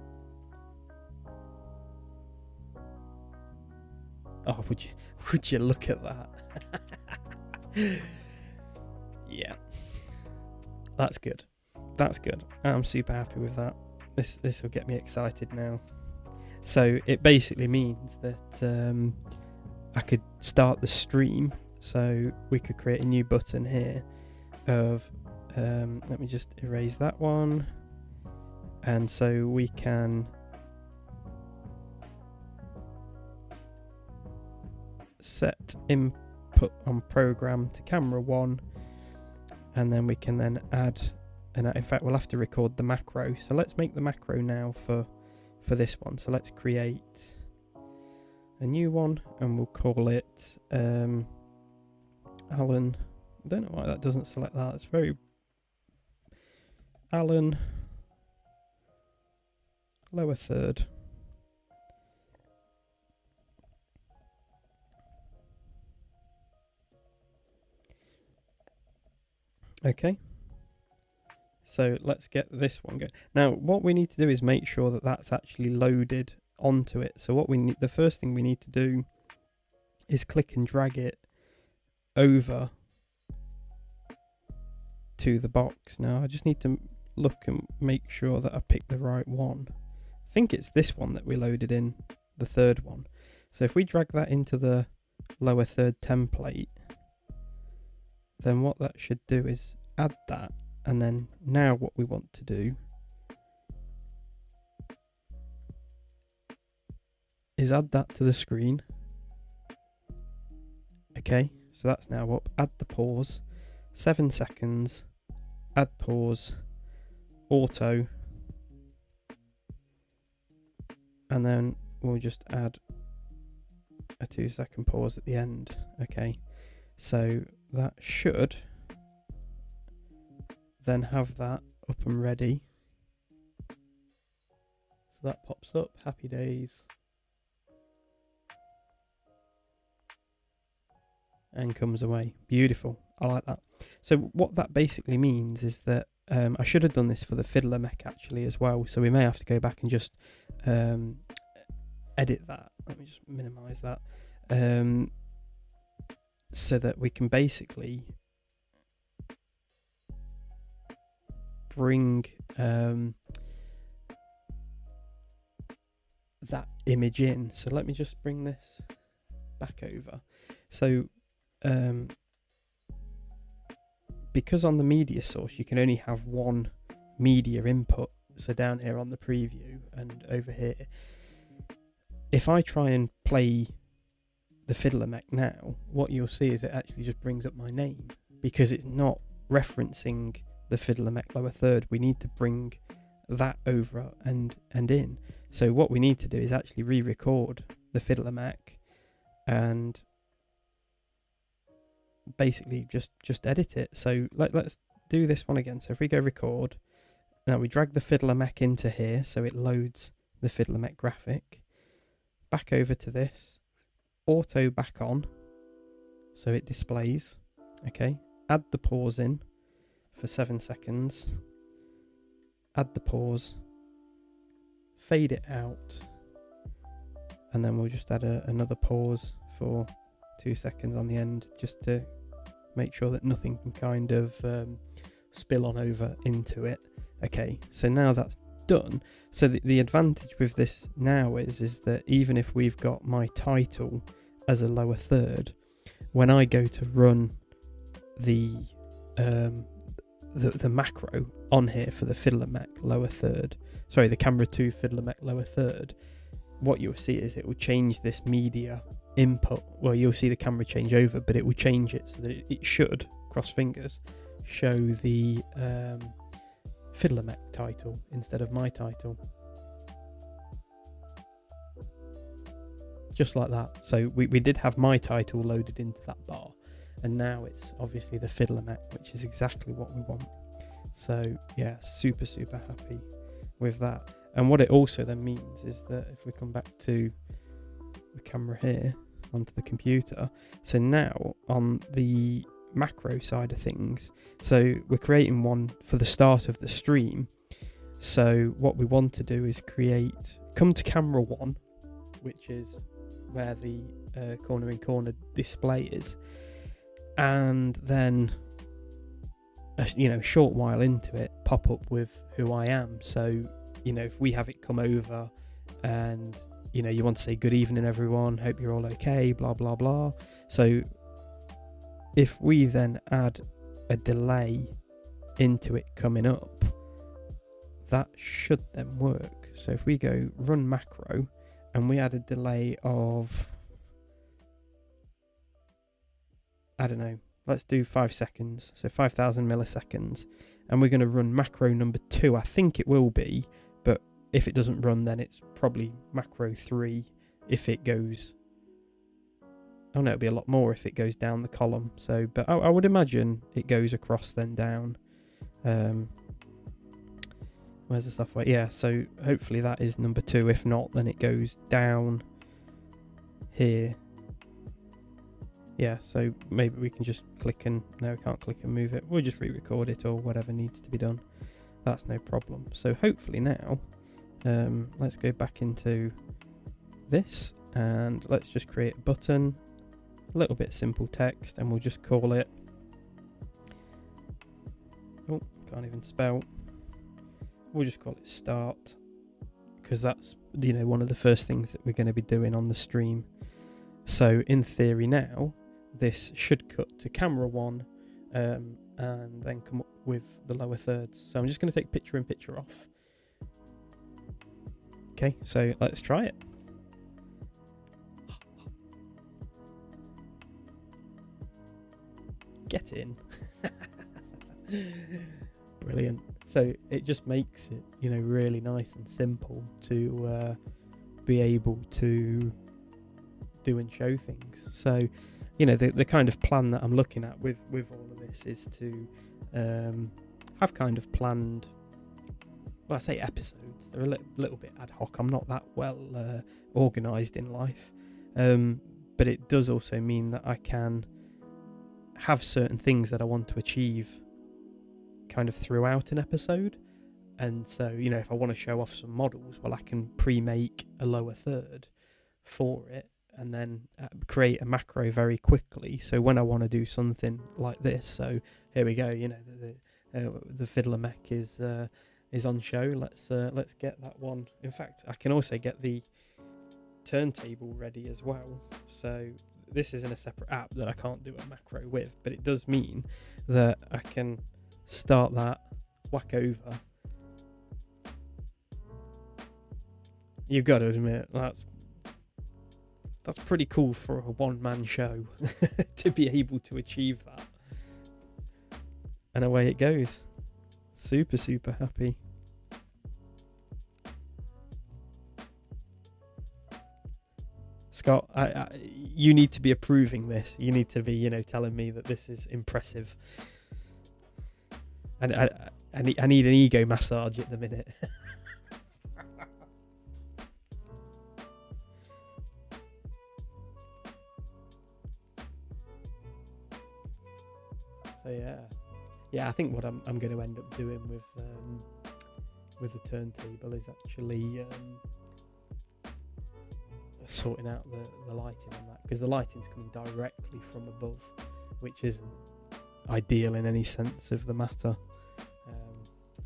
Oh, would you look at that? Yeah, that's good. That's good. I'm super happy with that. This will get me excited now. So it basically means that I could start the stream. So we could create a new button here of let me just erase that one, and so we can set input on program to camera 1, and then we can then add, and in fact we'll have to record the macro. So let's make the macro now for this one. So let's create a new one and we'll call it Alan. I don't know why that doesn't select that. It's very Alan lower third. Okay, so let's get this one going. Now what we need to do is make sure that that's actually loaded onto it. So what we need, the first thing we need to do is click and drag it over to the box. Now I just need to look and make sure that I pick the right one. I think it's this one that we loaded in, the third one. So if we drag that into the lower third template, then what that should do is add that, and then now what we want to do is add that to the screen. Okay, so that's now up. Add the pause, 7 seconds, add pause, auto, and then we'll just add a 2-second pause at the end. Okay, so that should then have that up and ready. So that pops up, happy days, and comes away. Beautiful, I like that. So what that basically means is that I should have done this for the fiddler mech actually as well, so we may have to go back and just edit that. Let me just minimize that, so that we can basically bring that image in. So let me just bring this back over. So because on the media source you can only have one media input, so down here on the preview and over here, if I try and play the fiddler mech now, what you'll see is it actually just brings up my name because it's not referencing the fiddler mech lower third. We need to bring that over and in. So what we need to do is actually re-record the fiddler mech and basically just edit it. So let's do this one again. So if we go record, now we drag the fiddler mech into here so it loads the fiddler mech graphic, back over to this, auto back on so it displays. Okay, add the pause in for 7 seconds, add the pause, fade it out, and then we'll just add another pause for 2 seconds on the end just to make sure that nothing can kind of spill on over into it. Okay, so now that's done. So the advantage with this now is that even if we've got my title as a lower third, when I go to run the macro on here for the fiddler mech lower third, sorry, the camera 2 fiddler mech lower third, what you'll see is it will change this media input. Well, you'll see the camera change over, but it will change it so that it should, cross fingers, show the fiddler mech title instead of my title. just like that. So we did have my title loaded into that bar, and now it's obviously the Fiddler Mech, which is exactly what we want. So yeah, super happy with that. And what it also then means is that if we come back to the camera here, onto the computer, so now on the macro side of things, so we're creating one for the start of the stream. So what we want to do is come to camera 1, which is where the corner in corner display is, and then a short while into it, pop up with who I am. So if we have it come over and you want to say good evening everyone, hope you're all okay, blah blah blah. So if we then add a delay into it coming up, that should then work. So if we go run macro and we add a delay of, I don't know, let's do 5 seconds, so 5,000 milliseconds, and we're going to run macro number 2. I think it will be, but if it doesn't run, then it's probably macro 3 if it goes. Oh no, it'll be a lot more if it goes down the column. So, but I would imagine it goes across then down. Where's the software? Yeah, so hopefully that is number 2. If not, then it goes down here. Yeah, so maybe we can just click and... No, we can't click and move it. We'll just re-record it or whatever needs to be done. That's no problem. So hopefully now, let's go back into this and let's just create a button. A little bit simple text, and we'll just call it... Oh, can't even spell. We'll just call it start, because that's one of the first things that we're going to be doing on the stream. So in theory now, this should cut to camera 1 and then come up with the lower thirds. So I'm just going to take picture in picture off. Okay, so let's try it. Get in. Brilliant. So it just makes it really nice and simple to be able to do and show things. So the kind of plan that I'm looking at with all of this is to have kind of planned, well, I say episodes, they're a little bit ad hoc. I'm not that well organised in life, but it does also mean that I can have certain things that I want to achieve kind of throughout an episode. And so if I want to show off some models, well, I can pre-make a lower third for it and then create a macro very quickly. So when I want to do something like this, so here we go, the Fiddler Mech is on show. Let's get that one. In fact, I can also get the turntable ready as well. So this is in a separate app that I can't do a macro with, but it does mean that I can start that, whack over. You've got to admit, that's pretty cool for a one-man show to be able to achieve that. And away it goes. Super happy. Scott, you need to be approving this. You need to be, telling me that this is impressive. And I need an ego massage at the minute. So yeah, I think what I'm going to end up doing with the turntable is actually sorting out the lighting on that, because the lighting's coming directly from above, which isn't ideal in any sense of the matter.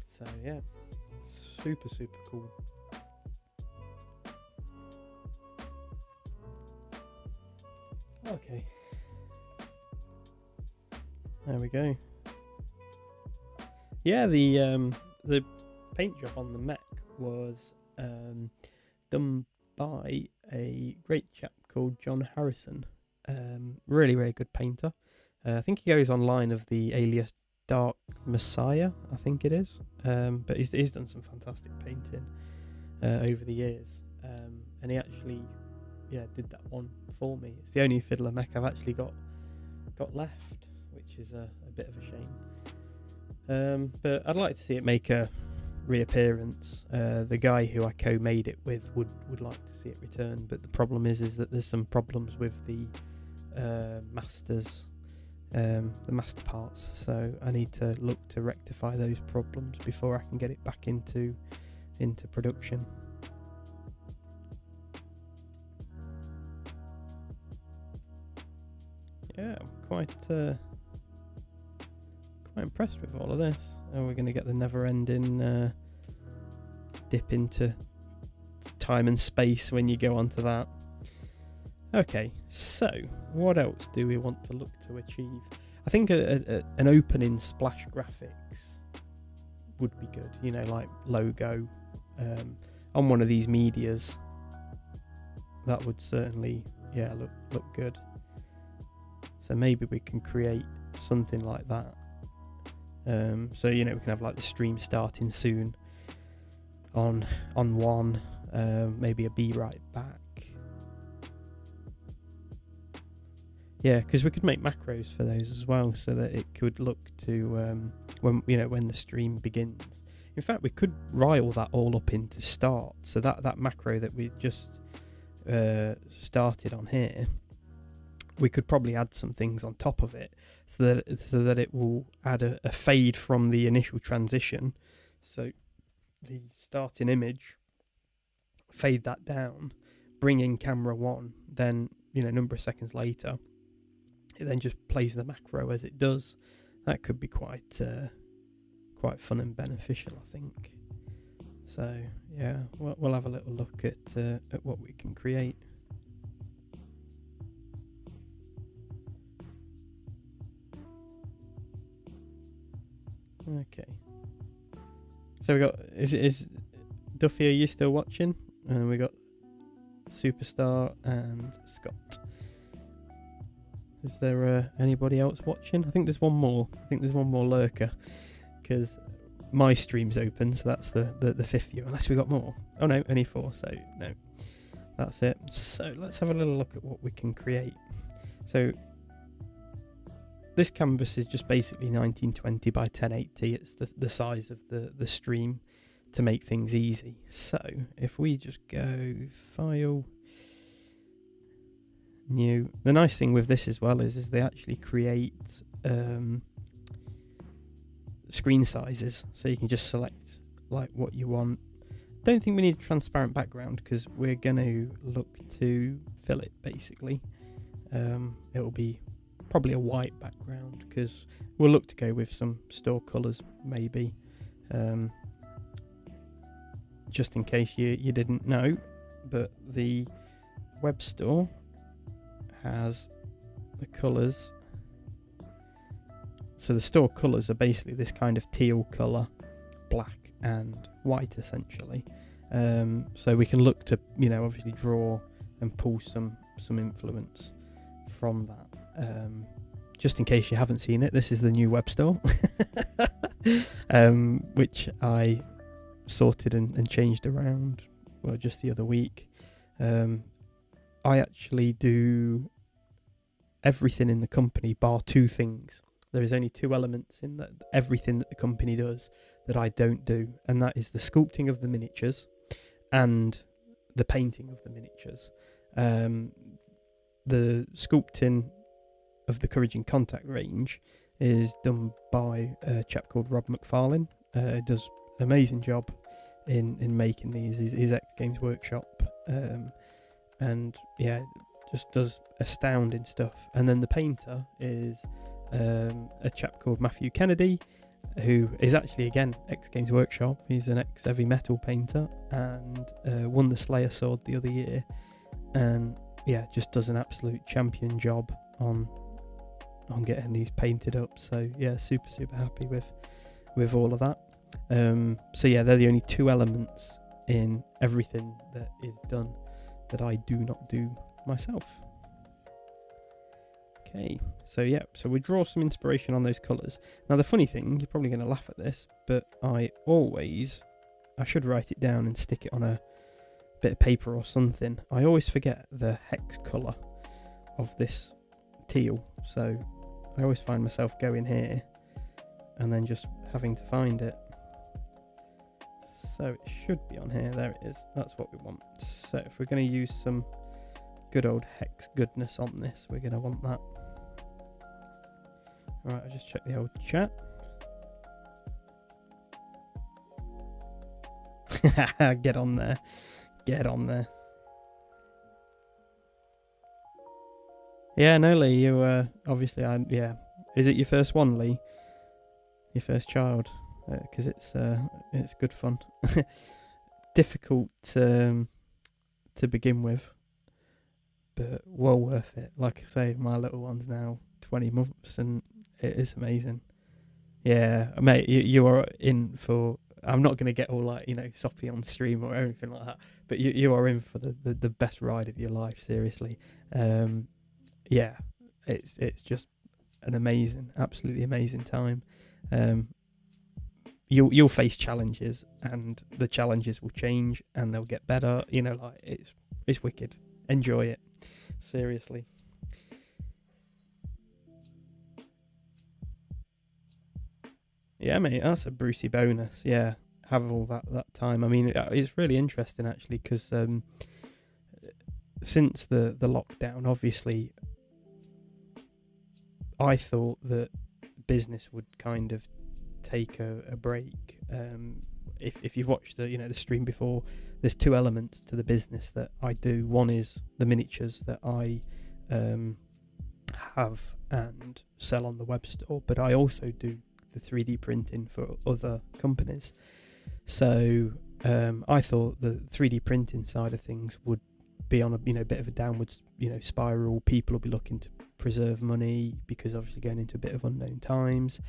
So yeah, super cool. Okay, there we go. Yeah, the paint job on the mech was done by a great chap called John Harrison. Really good painter. I think he goes on line of the alias Dark Messiah, I think it is. But he's done some fantastic painting over the years. And he actually did that one for me. It's the only fiddler mech I've actually got left, which is a bit of a shame. But I'd like to see it make a reappearance. The guy who I co-made it with would like to see it return, but the problem is that there's some problems with the masters, the master parts, so I need to look to rectify those problems before I can get it back into production. Yeah, I'm quite impressed with all of this. And we're going to get the never-ending dip into time and space when you go onto that. Okay, so what else do we want to look to achieve? I think an opening splash graphics would be good. You know, like logo on one of these medias. That would certainly, look good. So maybe we can create something like that. So we can have like the stream starting soon on one, maybe a be right back. Yeah, because we could make macros for those as well, so that it could look to when the stream begins. In fact, we could rile that all up into start, so that macro that we just started on here, we could probably add some things on top of it, so that it will add a fade from the initial transition. So the starting image, fade that down, bring in camera one, then a number of seconds later, it then just plays the macro as it does. That could be quite fun and beneficial, I think. So yeah, we'll have a little look at what we can create. Okay. So we got is Duffy, are you still watching? And we got Superstar and Scott. Is there anybody else watching? I think there's one more. I think there's one more lurker, because my stream's open, so that's the fifth view. Unless we got more. Oh no, only 4. So no, that's it. So let's have a little look at what we can create. So this canvas is just basically 1920 by 1080. It's the size of the stream to make things easy. So if we just go File, New. The nice thing with this as well is they actually create screen sizes, so you can just select like what you want. Don't think we need a transparent background, because we're going to look to fill it basically. It'll be probably a white background, because we'll look to go with some store colours maybe, just in case you didn't know. But the web store has the colours, so the store colours are basically this kind of teal colour, black and white essentially. So we can look to obviously draw and pull some influence from that. Just in case you haven't seen it, this is the new web store, which I sorted and changed around just the other week. I actually do everything in the company bar 2 things. There is only 2 elements in that everything that the company does that I don't do, and that is the sculpting of the miniatures and the painting of the miniatures. The sculpting of the Courage in Contact range is done by a chap called Rob McFarlane. He does an amazing job in making these. He's X Games Workshop, and yeah, just does astounding stuff. And then the painter is a chap called Matthew Kennedy, who is actually again X Games Workshop. He's an ex heavy metal painter and won the Slayer sword the other year, and yeah, just does an absolute champion job on getting these painted up. So yeah, super happy with all of that. So yeah, they're the only 2 elements in everything that is done that I do not do myself. Okay, so yeah, so we draw some inspiration on those colours. Now the funny thing, you're probably going to laugh at this, but I should write it down and stick it on a bit of paper or something. I always forget the hex colour of this teal, so I always find myself going here and then just having to find it. So it should be on here. There it is. That's what we want. So if we're going to use some good old hex goodness on this, we're going to want that. Right, I'll just check the old chat. Get on there. Get on there. Yeah, no, Lee, you obviously, yeah. Is it your first one, Lee? Your first child? Because it's good fun. Difficult to begin with, but well worth it. Like I say, my little one's now 20 months, and it is amazing. Yeah, mate, you are in for. I'm not going to get all like, you know, soppy on stream or anything like that, but you are in for the best ride of your life. Seriously, yeah, it's just an amazing, absolutely amazing time. You'll face challenges, and the challenges will change, and they'll get better. You know, like it's wicked. Enjoy it, seriously. Yeah, mate, that's a Brucey bonus. Yeah, have all that time. I mean, it's really interesting actually, because since the lockdown, obviously, I thought that business would kind of take a break. If you've watched the stream before, there's two elements to the business that I do. One is the miniatures that I have and sell on the web store, but I also do the 3D printing for other companies. So I thought the 3D printing side of things would be on a bit of a downwards spiral. People will be looking to preserve money because obviously going into a bit of unknown times.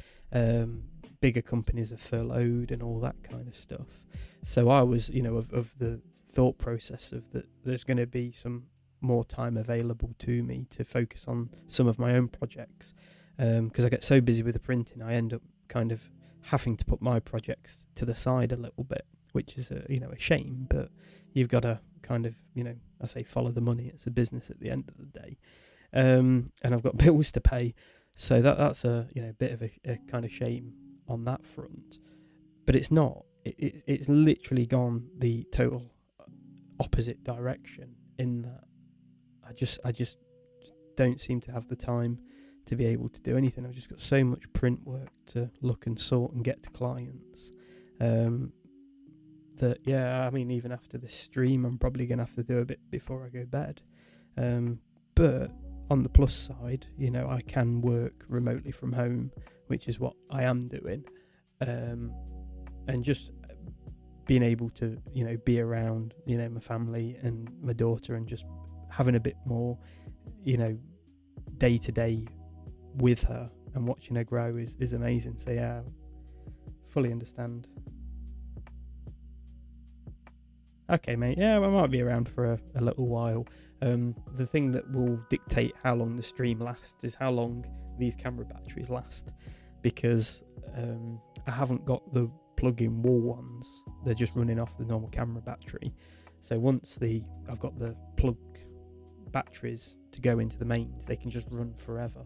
Bigger companies are furloughed and all that kind of stuff. So I was of the thought process of that there's going to be some more time available to me to focus on some of my own projects, because I get so busy with the printing, I end up kind of having to put my projects to the side a little bit, which is a shame, but you've got to kind of I say follow the money. It's a business at the end of the day, and I've got bills to pay, so that's a bit of a kind of shame on that front. But it's not. It's literally gone the total opposite direction in that I just don't seem to have the time to be able to do anything. I've just got so much print work to look and sort and get to clients, that I mean, even after this stream I'm probably going to have to do a bit before I go bed, but on the plus side, I can work remotely from home, which is what I am doing, and just being able to be around my family and my daughter, and just having a bit more day to day with her and watching her grow is amazing. So yeah, fully understand. Okay, mate. Yeah, I might be around for a little while. The thing that will dictate how long the stream lasts is how long these camera batteries last, because I haven't got the plug-in wall ones. They're just running off the normal camera battery. So once I've got the plug batteries to go into the mains, they can just run forever,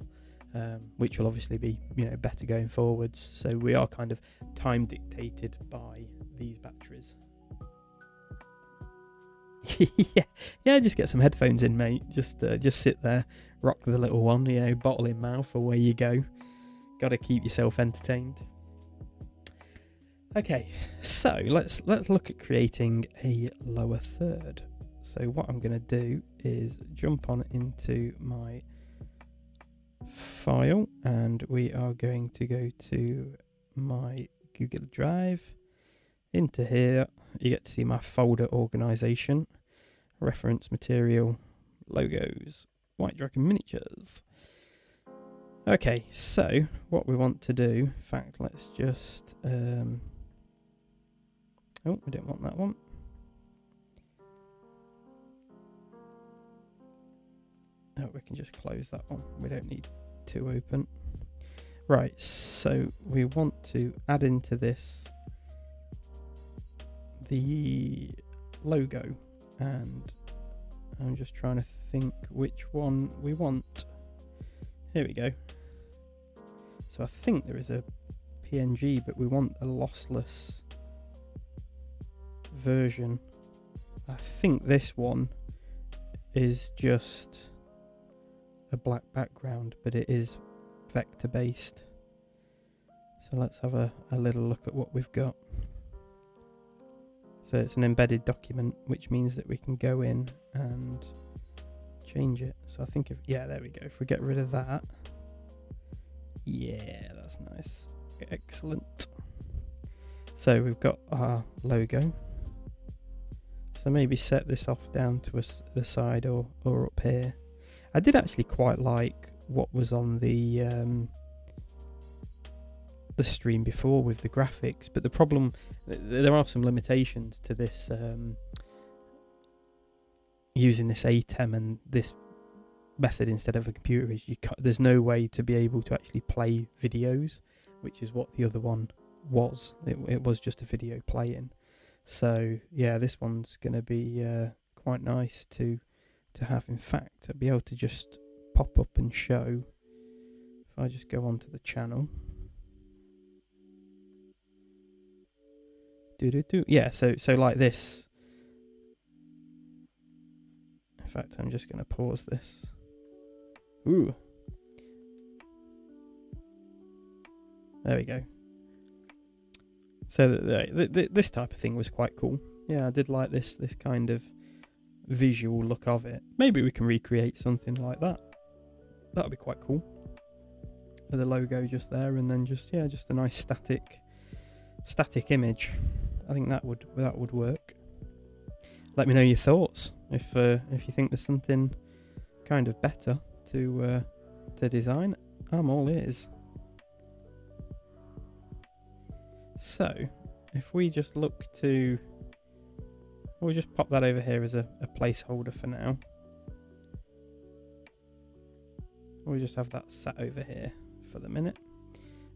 which will obviously be better going forwards. So we are kind of time dictated by these batteries. yeah, just get some headphones in, mate. Just sit there, rock the little one, bottle in mouth, away you go. Got to keep yourself entertained. Okay, so let's look at creating a lower third. So what I'm going to do is jump on into my file, and we are going to go to my Google Drive. Into here, you get to see my folder organization, reference material, logos, White Dragon miniatures. Okay, so what we want to do, in fact, let's just, oh, we don't want that one. Oh, we can just close that one. We don't need to open. Right, so we want to add into this the logo. and I'm just trying to think which one we want. Here we go. So I think there is a PNG, but we want a lossless version. I think this one is just a black background, but it is vector based. So let's have a little look at what we've got. So it's an embedded document, which means that we can go in and change it. So I think yeah, there we go. If we get rid of that, yeah, that's nice. Excellent. So we've got our logo. So maybe set this off down to the side or up here. I did actually quite like what was on the stream before with the graphics, but the problem, there are some limitations to this using this ATEM and this method instead of a computer. Is there's no way to be able to actually play videos, which is what the other one was. It was just a video playing. So yeah, this one's going to be quite nice to have. In fact, I'll be able to just pop up and show. If I just go onto the channel. Yeah, so like this. In fact, I'm just going to pause this. Ooh. There we go. So this type of thing was quite cool. Yeah, I did like this kind of visual look of it. Maybe we can recreate something like that. That would be quite cool. With the logo just there, and then just a nice static image. I think that would work. Let me know your thoughts if you think there's something kind of better to design. I'm all ears. So if we just look to, we'll just pop that over here as a placeholder for now. We'll just have that sat over here for the minute.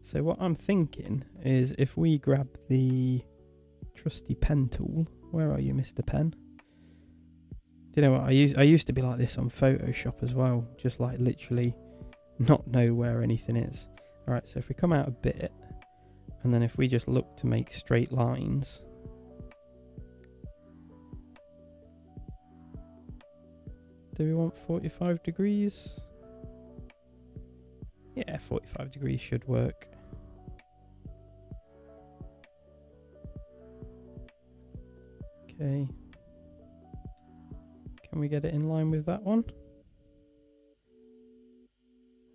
So what I'm thinking is if we grab the trusty pen tool. Where are you, Mr. Pen? Do you know what? I used to be like this on Photoshop as well. Just like literally not know where anything is. Alright, so if we come out a bit, and then if we just look to make straight lines. Do we want 45 degrees? Yeah, 45 degrees should work. Okay. Can we get it in line with that one?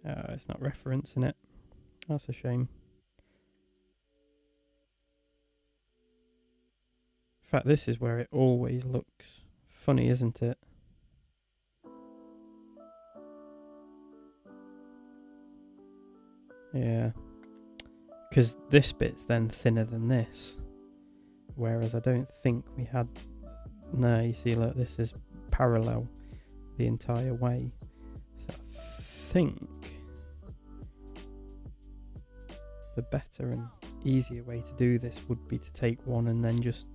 Oh, it's not referencing it. That's a shame. In fact, this is where it always looks funny, isn't it? Yeah. Because this bit's then thinner than this. Whereas I don't think we had... No, you see, look, this is parallel the entire way. So I think the better and easier way to do this would be to take one and then just,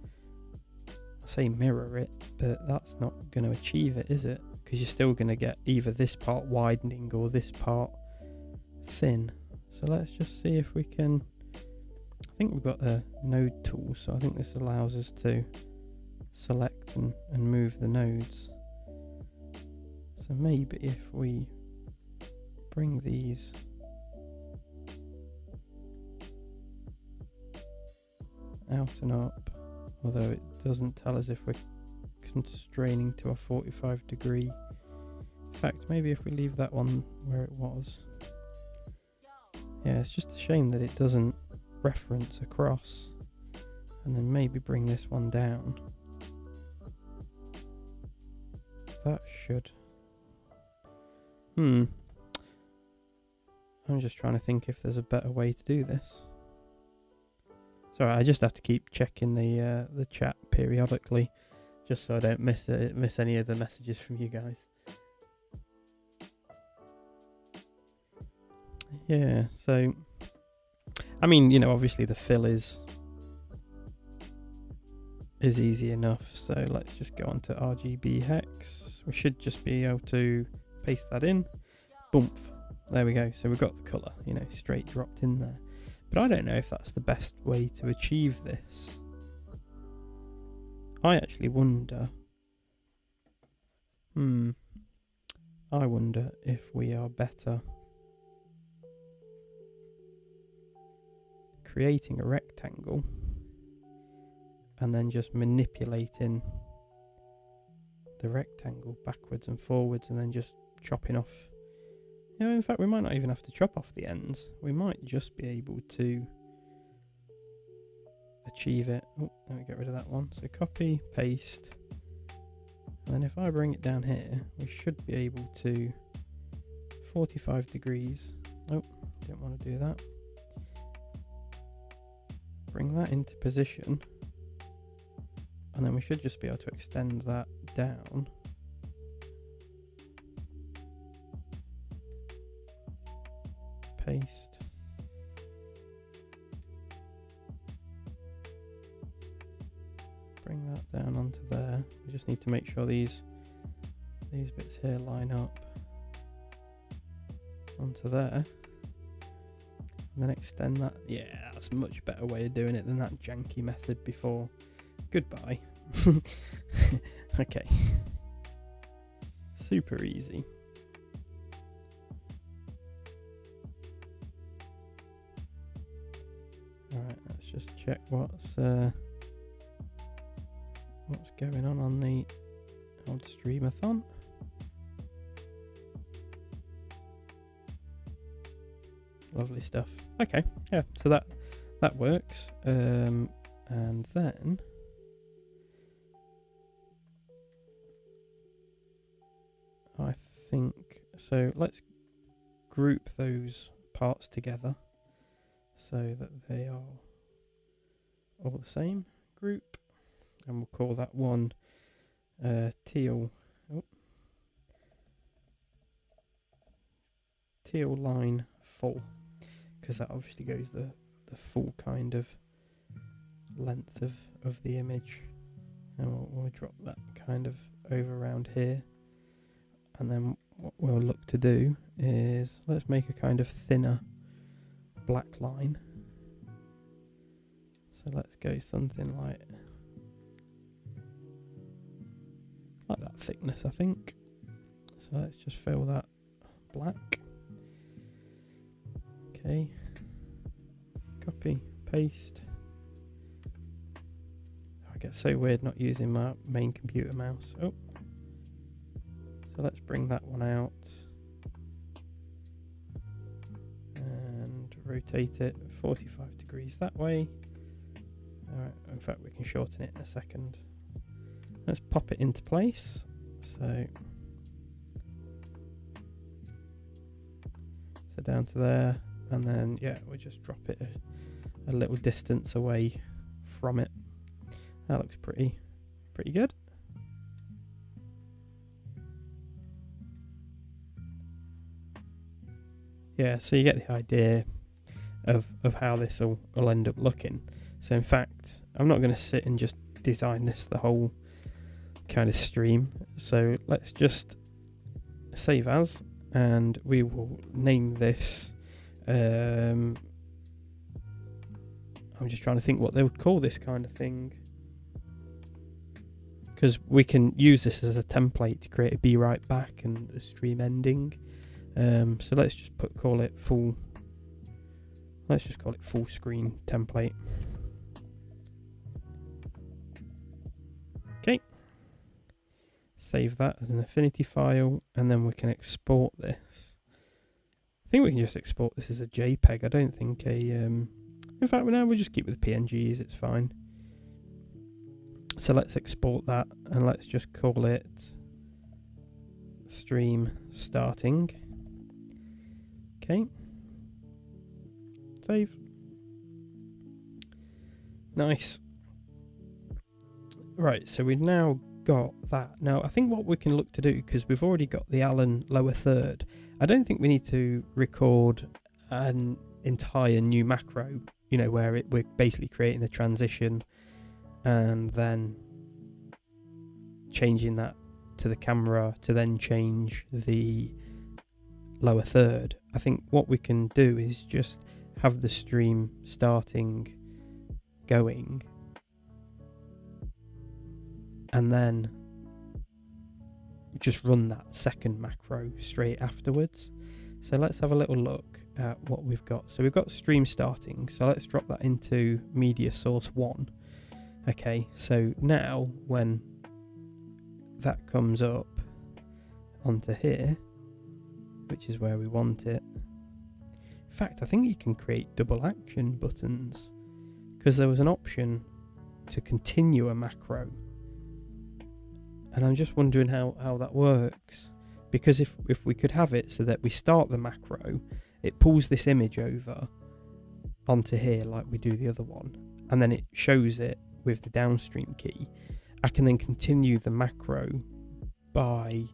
I say mirror it, but that's not going to achieve it, is it? Because you're still going to get either this part widening or this part thin. So let's just see if we can... I think we've got the node tool, so I think this allows us to select and move the nodes. So maybe if we bring these out and up, although it doesn't tell us if we're constraining to a 45 degree. In fact, maybe if we leave that one where it was. Yeah, it's just a shame that it doesn't reference across, and then maybe bring this one down. That should. I'm just trying to think if there's a better way to do this. Sorry, I just have to keep checking the chat periodically, just so I don't miss any of the messages from you guys. Yeah, so I mean, you know, obviously the fill is is easy enough. So let's just go on to RGB hex. We should just be able to paste that in. Boom. There we go. So we've got the colour, you know, straight dropped in there. But I don't know if that's the best way to achieve this. I actually wonder. I wonder if we are better creating a rectangle and then just manipulating the rectangle backwards and forwards and then just chopping off. You know, in fact, we might not even have to chop off the ends. We might just be able to achieve it. Oh, let me get rid of that one. So copy, paste. And then if I bring it down here, we should be able to 45 degrees. Oh, didn't want to do that. Bring that into position. And then we should just be able to extend that down. Paste. Bring that down onto there. We just need to make sure these bits here line up onto there. And then extend that. Yeah, that's a much better way of doing it than that janky method before. Goodbye. Okay. Super easy. Alright, let's just check what's going on the old Streamathon. Lovely stuff. Okay, yeah, so that works. And then I think so. Let's group those parts together so that they are all the same group, and we'll call that one teal. Oh, teal line full, because that obviously goes the full kind of length of the image, and we'll drop that kind of over around here. And then what we'll look to do is let's make a kind of thinner black line. So let's go something like that thickness, I think. So let's just fill that black. Okay. Copy, paste. I get so weird not using my main computer mouse. Oh. So let's bring that one out and rotate it 45 degrees that way. Alright, in fact we can shorten it in a second. Let's pop it into place. So down to there, and then yeah, we'll just drop it a little distance away from it. That looks pretty good. Yeah, so you get the idea of how this will end up looking. So in fact, I'm not going to sit and just design this the whole kind of stream. So let's just save as, and we will name this. I'm just trying to think what they would call this kind of thing, because we can use this as a template to create a Be Right Back and the stream ending. So let's just call it full. Let's just call it full screen template. Okay. Save that as an Affinity file, and then we can export this. I think we can just export this as a JPEG. I don't think a. In fact, no, we'll just keep with PNGs. It's fine. So let's export that, and let's just call it stream starting. Okay. Save. Nice. Right, so we've now got that. Now, I think what we can look to do, because we've already got the Allen lower third, I don't think we need to record an entire new macro, you know, where we're basically creating the transition and then changing that to the camera to then change the lower third. I think what we can do is just have the stream going, and then just run that second macro straight afterwards. So let's have a little look at what we've got. So we've got stream starting, so let's drop that into media source 1. Okay, so now when that comes up onto here, which is where we want it. In fact, I think you can create double action buttons, because there was an option to continue a macro, and I'm just wondering how that works, because if we could have it so that we start the macro, it pulls this image over onto here like we do the other one, and then it shows it with the downstream key. I can then continue the macro by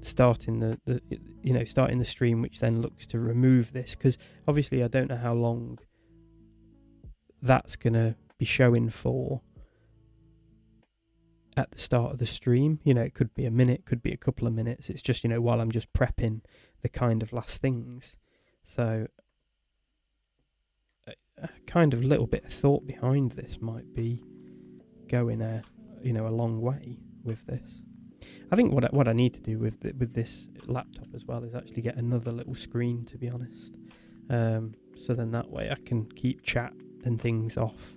starting starting the stream, which then looks to remove this, because obviously I don't know how long that's gonna be showing for at the start of the stream. It could be a minute, could be a couple of minutes. It's just while I'm just prepping the kind of last things. So a kind of little bit of thought behind this might be going a long way with this. I think what I need to do with this laptop as well is actually get another little screen, to be honest. So then that way I can keep chat and things off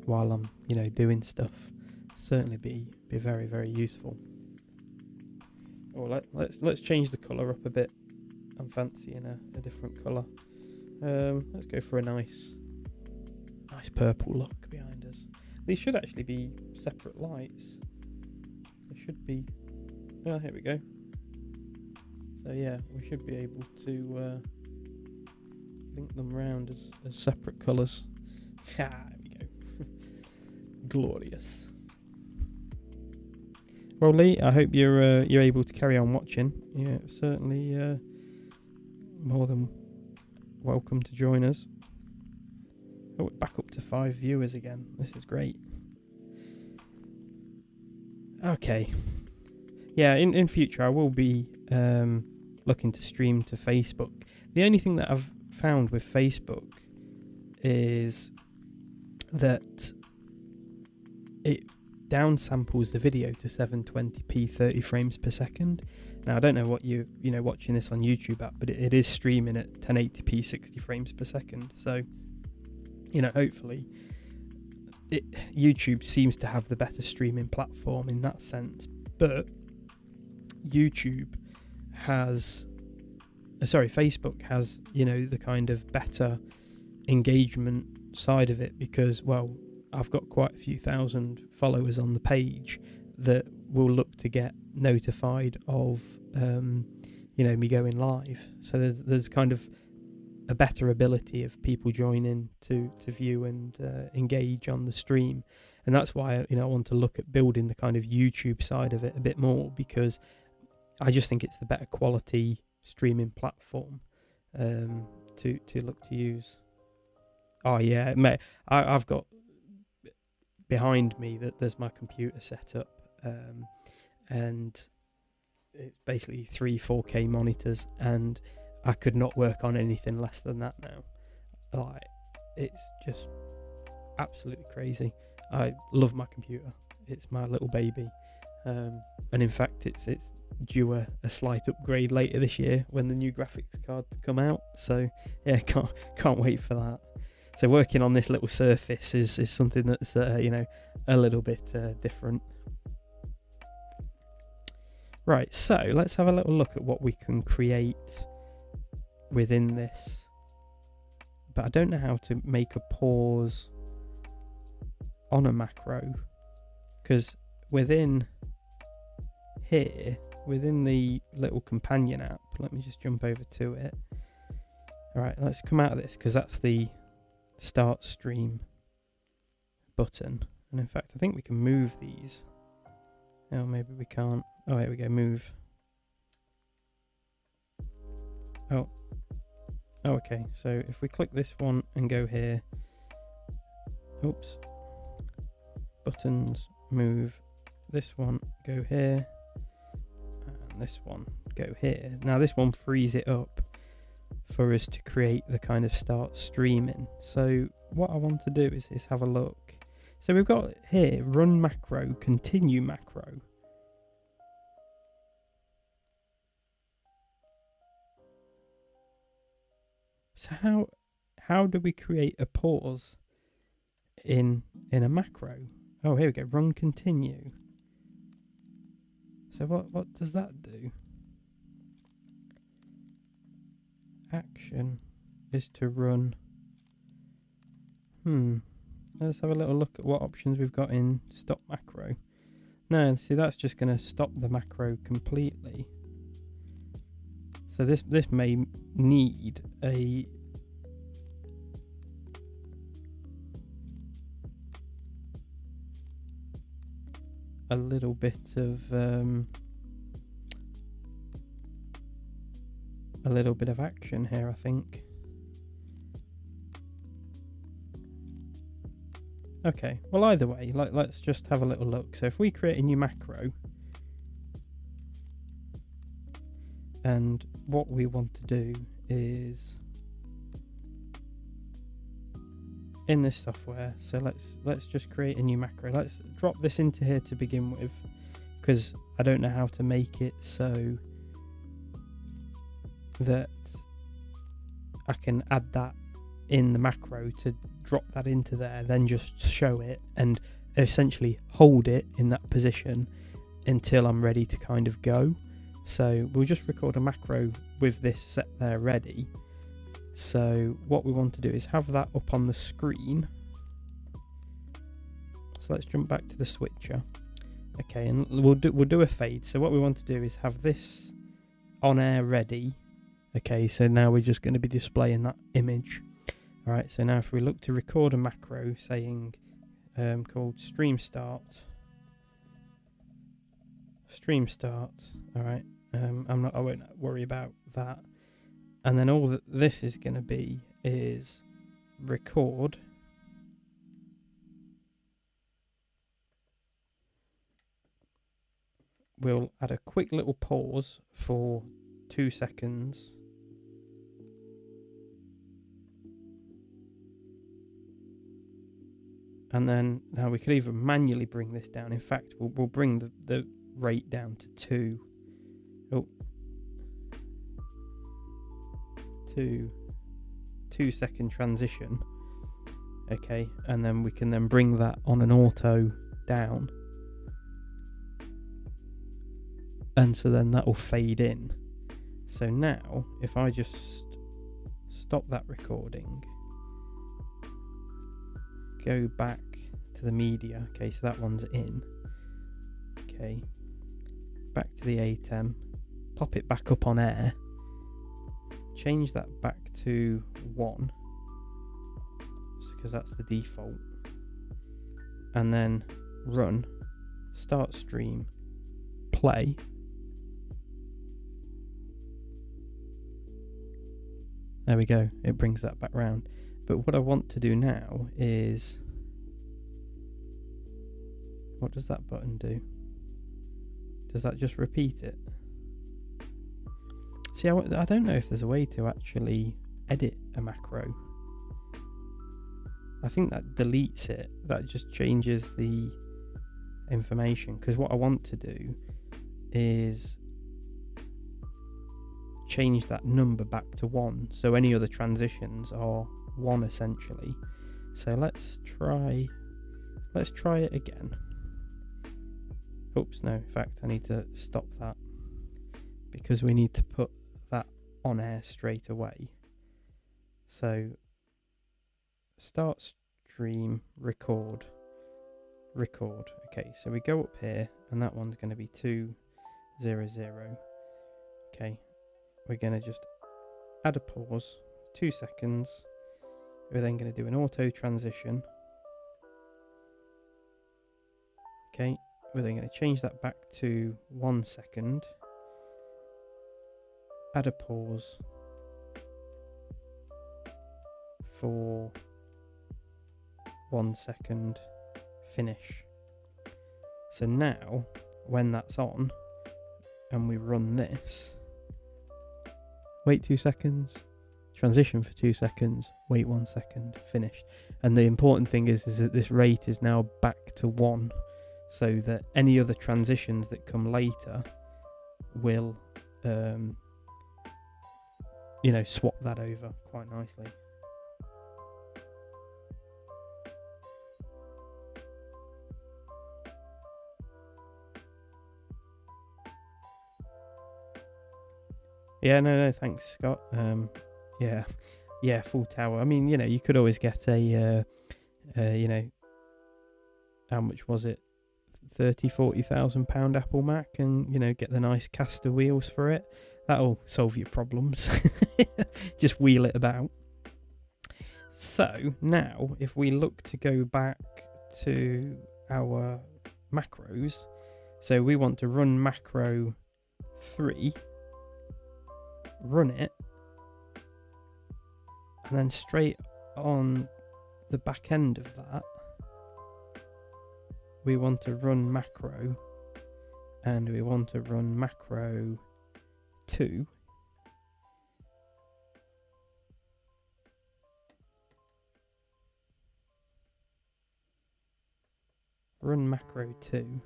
while I'm doing stuff. Certainly be very, very useful. Oh, let's change the colour up a bit. I'm fancying a different colour. Let's go for a nice purple look behind us. These should actually be separate lights. They should be. Oh, here we go. So yeah, we should be able to link them round as separate colours. There we go. Glorious. Well, Lee, I hope you're able to carry on watching. Yeah, certainly more than welcome to join us. Oh, we're back up to 5 viewers again. This is great. Okay. Yeah, in future I will be looking to stream to Facebook. The only thing that I've found with Facebook is that it downsamples the video to 720p 30 frames per second. Now I don't know what you watching this on YouTube at, but it is streaming at 1080p 60 frames per second. So hopefully YouTube seems to have the better streaming platform in that sense, but Facebook has the kind of better engagement side of it, because I've got quite a few thousand followers on the page that will look to get notified of me going live. So there's kind of a better ability of people joining to view and engage on the stream, and that's why I want to look at building the kind of YouTube side of it a bit more, because I just think it's the better quality streaming platform to look to use. Oh yeah, mate, I've got behind me that there's my computer set up, and it's basically 3 4K monitors, and I could not work on anything less than that now. Like, it's just absolutely crazy. I love my computer. It's my little baby, and in fact it's due a slight upgrade later this year when the new graphics card come out. So yeah, can't wait for that. So working on this little Surface is something that's a little bit different. Right, so let's have a little look at what we can create within this. But I don't know how to make a pause on a macro, because within here, within the little companion app, let me just jump over to it. All right, let's come out of this, because that's the start stream button, and in fact I think we can move these. Oh, maybe we can't. Oh, here we go, move. Oh, okay, so if we click this one and go here, oops, buttons, move this one, go here, and this one, go here. Now this one frees it up for us to create the kind of start streaming. So what I want to do is have a look. So we've got here, run macro, continue macro. So how do we create a pause in a macro? Oh, here we go, run continue. So what does that do? Action is to run. Let's have a little look at what options we've got in stop macro. No, see, that's just going to stop the macro completely. So this may need a little bit of action here, I think. Okay, well, either way, let's just have a little look. So if we create a new macro, and what we want to do is in this software, so let's just create a new macro. Let's drop this into here to begin with, because I don't know how to make it so that I can add that in the macro to drop that into there, then just show it and essentially hold it in that position until I'm ready to kind of go. So we'll just record a macro with this set there ready. So what we want to do is have that up on the screen. So let's jump back to the switcher. Okay, and we'll do a fade. So what we want to do is have this on air ready. Okay, so now we're just going to be displaying that image. All right, so now if we look to record a macro saying called stream start. All right, I won't worry about that. And then all that this is going to be is record. We'll add a quick little pause for 2 seconds. And then now we could even manually bring this down. In fact, we'll bring the rate down to 2. Oh. 2 second transition. Okay, and then we can then bring that on an auto down. And so then that will fade in. So now, if I just stop that recording, go back to the media. Okay, so that one's in. Okay, back to the ATEM, pop it back up on air, change that back to 1 because that's the default, and then run, start stream, play. There we go, it brings that back round. But what I want to do now is, what does that button do? Does that just repeat it? See, I don't know if there's a way to actually edit a macro. I think that deletes it. That just changes the information. Because what I want to do is change that number back to 1. So any other transitions are 1 essentially. So let's try it again. Oops, no, in fact I need to stop that because we need to put that on air straight away. So start stream, record. Okay, so we go up here and that one's going to be 200. Okay, we're going to just add a pause, 2 seconds. We're then going to do an auto transition. Okay, we're then going to change that back to 1 second. Add a pause for 1 second. Finish. So now, when that's on, and we run this, wait 2 seconds, transition for 2 seconds, wait 1 second, finished. And the important thing is that this rate is now back to 1, so that any other transitions that come later will, swap that over quite nicely. Yeah, no, thanks, Scott. Yeah, full tower. I mean, you could always get a, how much was it? 40,000 pound Apple Mac, and get the nice caster wheels for it. That'll solve your problems. Just wheel it about. So now, if we look to go back to our macros, so we want to run macro 3, run it, and then straight on the back end of that, we want to run macro, and we want to run macro 2. Run macro 2.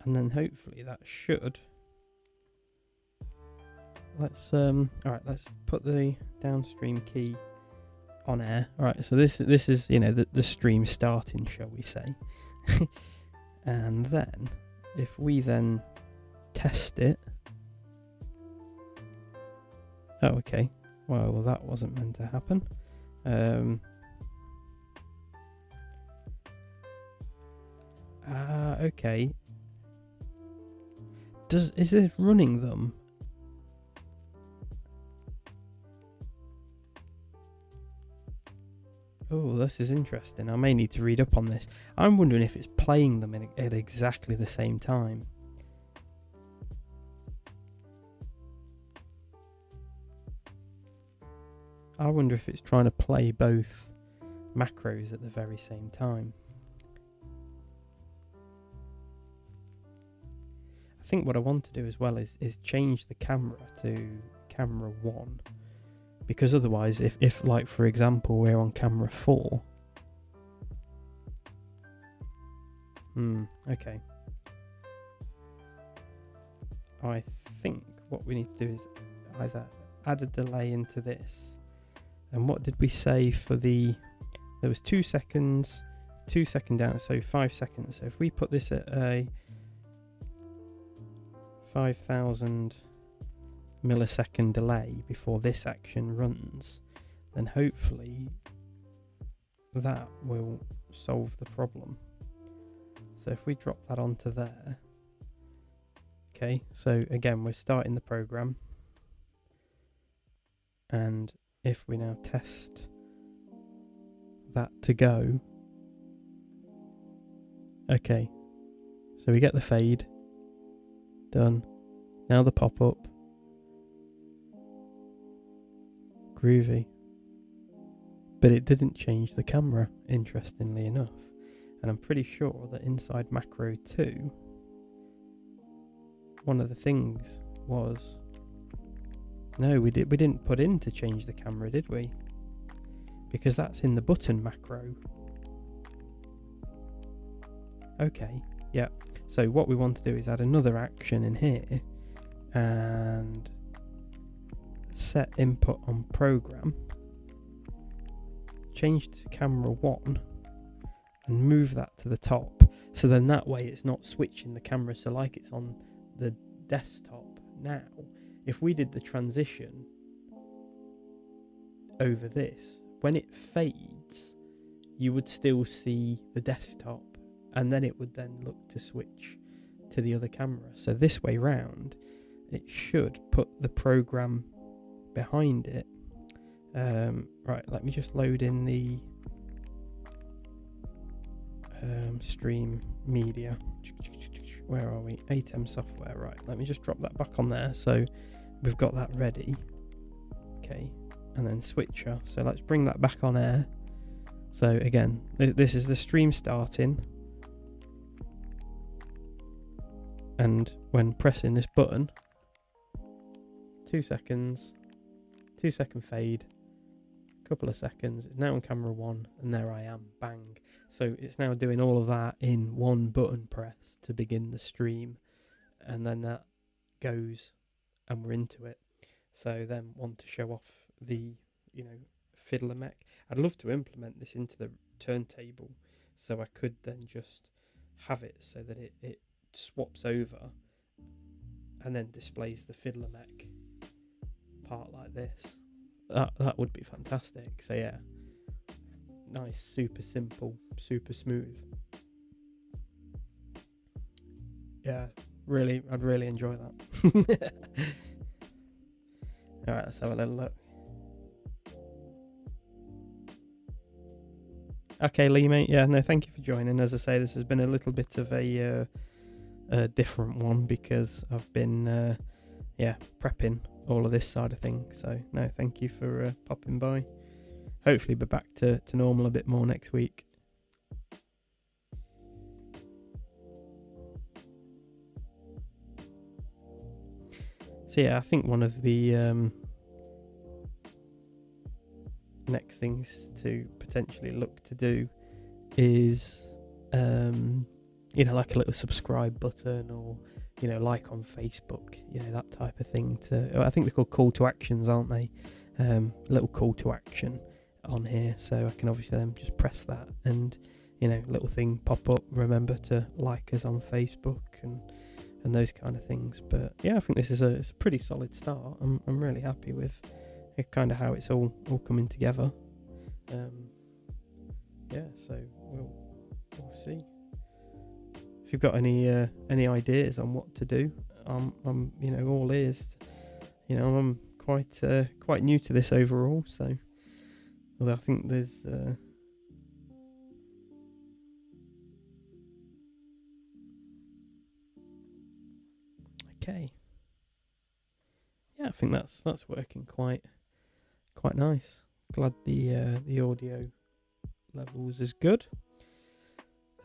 And then hopefully that should. Let's alright, let's put the downstream key on air. Alright, so this is the stream starting, shall we say. And then if we then test it. Oh, okay. Well, that wasn't meant to happen. Okay. Is it running them? Oh, this is interesting. I may need to read up on this. I'm wondering if it's playing them at exactly the same time. I wonder if it's trying to play both macros at the very same time. I think what I want to do as well is change the camera to camera 1. Because otherwise, if like, for example, we're on camera 4. Okay. I think what we need to do is either add a delay into this. And what did we say for there was 2 seconds, 2 second down, so 5 seconds. So if we put this at a 5,000 millisecond delay before this action runs, then hopefully that will solve the problem. So if we drop that onto there, okay, so again we're starting the program, and if we now test that to go, okay, so we get the fade done, now the pop-up, groovy, but it didn't change the camera, interestingly enough. And I'm pretty sure that inside macro 2, one of the things was, no, we didn't put in to change the camera, did we? Because that's in the button macro. Okay, yeah. So what we want to do is add another action in here and set input on program, change to camera 1, and move that to the top. So then that way it's not switching the camera, so like it's on the desktop now. If we did the transition over this, when it fades, you would still see the desktop, and then it would then look to switch to the other camera. So this way round, it should put the program behind it. Right, let me just load in the stream media. Where are we? ATEM software. Right, let me just drop that back on there so we've got that ready. Okay, and then switcher. So let's bring that back on air. So again, this is the stream starting, and when pressing this button, 2 seconds, 2 second fade, couple of seconds, it's now on camera 1, and there I am, bang. So it's now doing all of that in one button press to begin the stream, and then that goes and we're into it. So then want to show off the, fiddler mech. I'd love to implement this into the turntable, so I could then just have it so that it swaps over and then displays the fiddler mech part like this. That would be fantastic. So yeah, nice, super simple, super smooth. Yeah, I'd really enjoy that. Alright, let's have a little look. Okay, Lee, mate. Yeah, no, thank you for joining. As I say, this has been a little bit of a different one because I've been, prepping all of this side of things. So, no, thank you for popping by. Hopefully be back to normal a bit more next week. So, yeah, I think one of the next things to potentially look to do is like a little subscribe button, or like on Facebook, that type of thing. I think they're called call to actions, aren't they? Little call to action on here, so I can obviously then just press that and little thing pop up, remember to like us on Facebook and those kind of things. But yeah, I think this is it's a pretty solid start. I'm really happy with kind of how it's all coming together. So we'll see. If you've got any ideas on what to do, I'm all ears. I'm quite new to this overall, so although I think there's okay. Yeah, I think that's working quite nice. Glad the audio levels is good.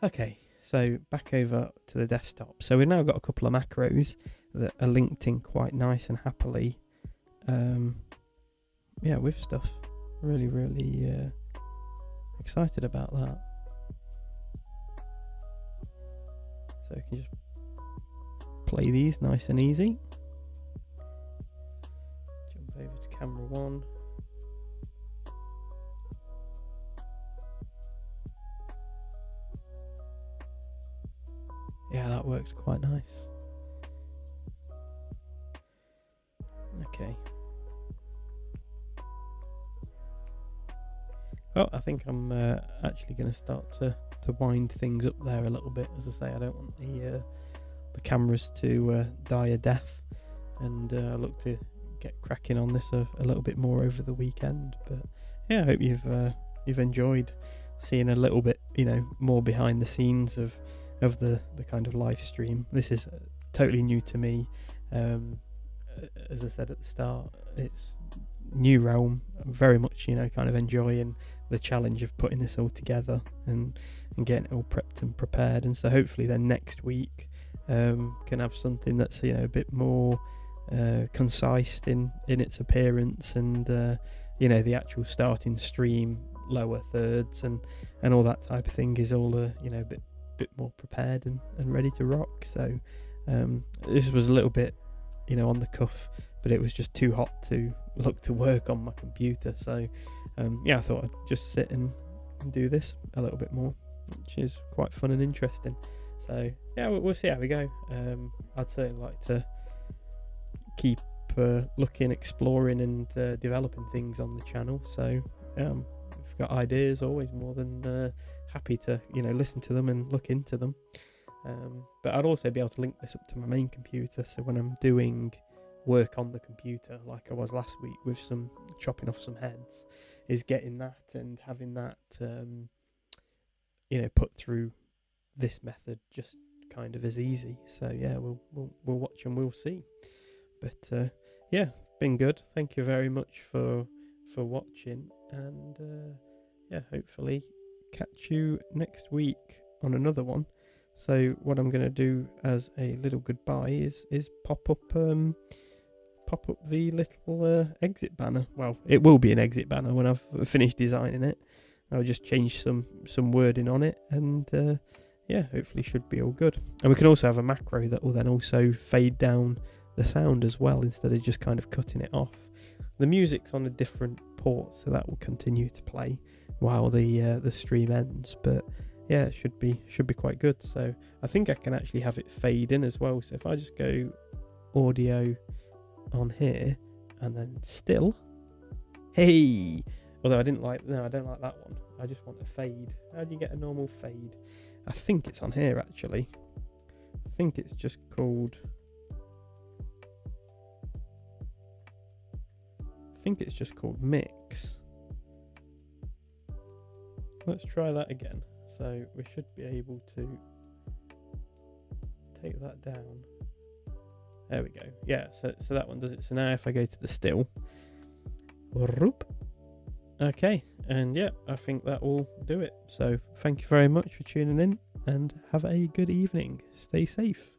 Okay, so back over to the desktop. So we've now got a couple of macros that are linked in quite nice and happily. With stuff. Really excited about that. So we can just play these nice and easy. Jump over to camera 1. Yeah, that works quite nice. Okay. Well, I think I'm actually going to start to wind things up there a little bit. As I say, I don't want the cameras to die a death, and I look to get cracking on this a little bit more over the weekend. But yeah, I hope you've enjoyed seeing a little bit, more behind the scenes of the kind of live stream. This is totally new to me. As I said at the start, it's new realm. I'm very much, kind of enjoying the challenge of putting this all together and getting it all prepped and prepared. And so hopefully then next week can have something that's a bit more concise in its appearance, and the actual starting stream, lower thirds and all that type of thing is all a bit more prepared and ready to rock. So this was a little bit on the cuff, but it was just too hot to look to work on my computer. So I thought I'd just sit and do this a little bit more, which is quite fun and interesting. So yeah, we'll see how we go. I'd certainly like to keep looking, exploring and developing things on the channel. So if you've got ideas, always more than happy to listen to them and look into them. But I'd also be able to link this up to my main computer, so when I'm doing work on the computer like I was last week with some chopping off some heads, is getting that and having that put through this method just kind of as easy. So yeah, we'll watch and we'll see. But been good. Thank you very much for for watching, and yeah, hopefully catch you next week on another one. So what I'm going to do as a little goodbye is pop up the little exit banner. Well, it will be an exit banner when I've finished designing it. I'll just change some wording on it, and yeah, hopefully should be all good. And we can also have a macro that will then also fade down the sound as well, instead of just kind of cutting it off. The music's on a different port, so that will continue to play while the stream ends, but yeah, it should be quite good. So I think I can actually have it fade in as well. So if I just go audio on here and then still, hey, although I don't like that one. I just want a fade. How do you get a normal fade? I think it's on here actually. I think it's just called mix. Let's try that again. So we should be able to take that down. There we go. Yeah, so that one does it. So now if I go to the still, okay, and yeah, I think that will do it. So thank you very much for tuning in, and have a good evening. Stay safe.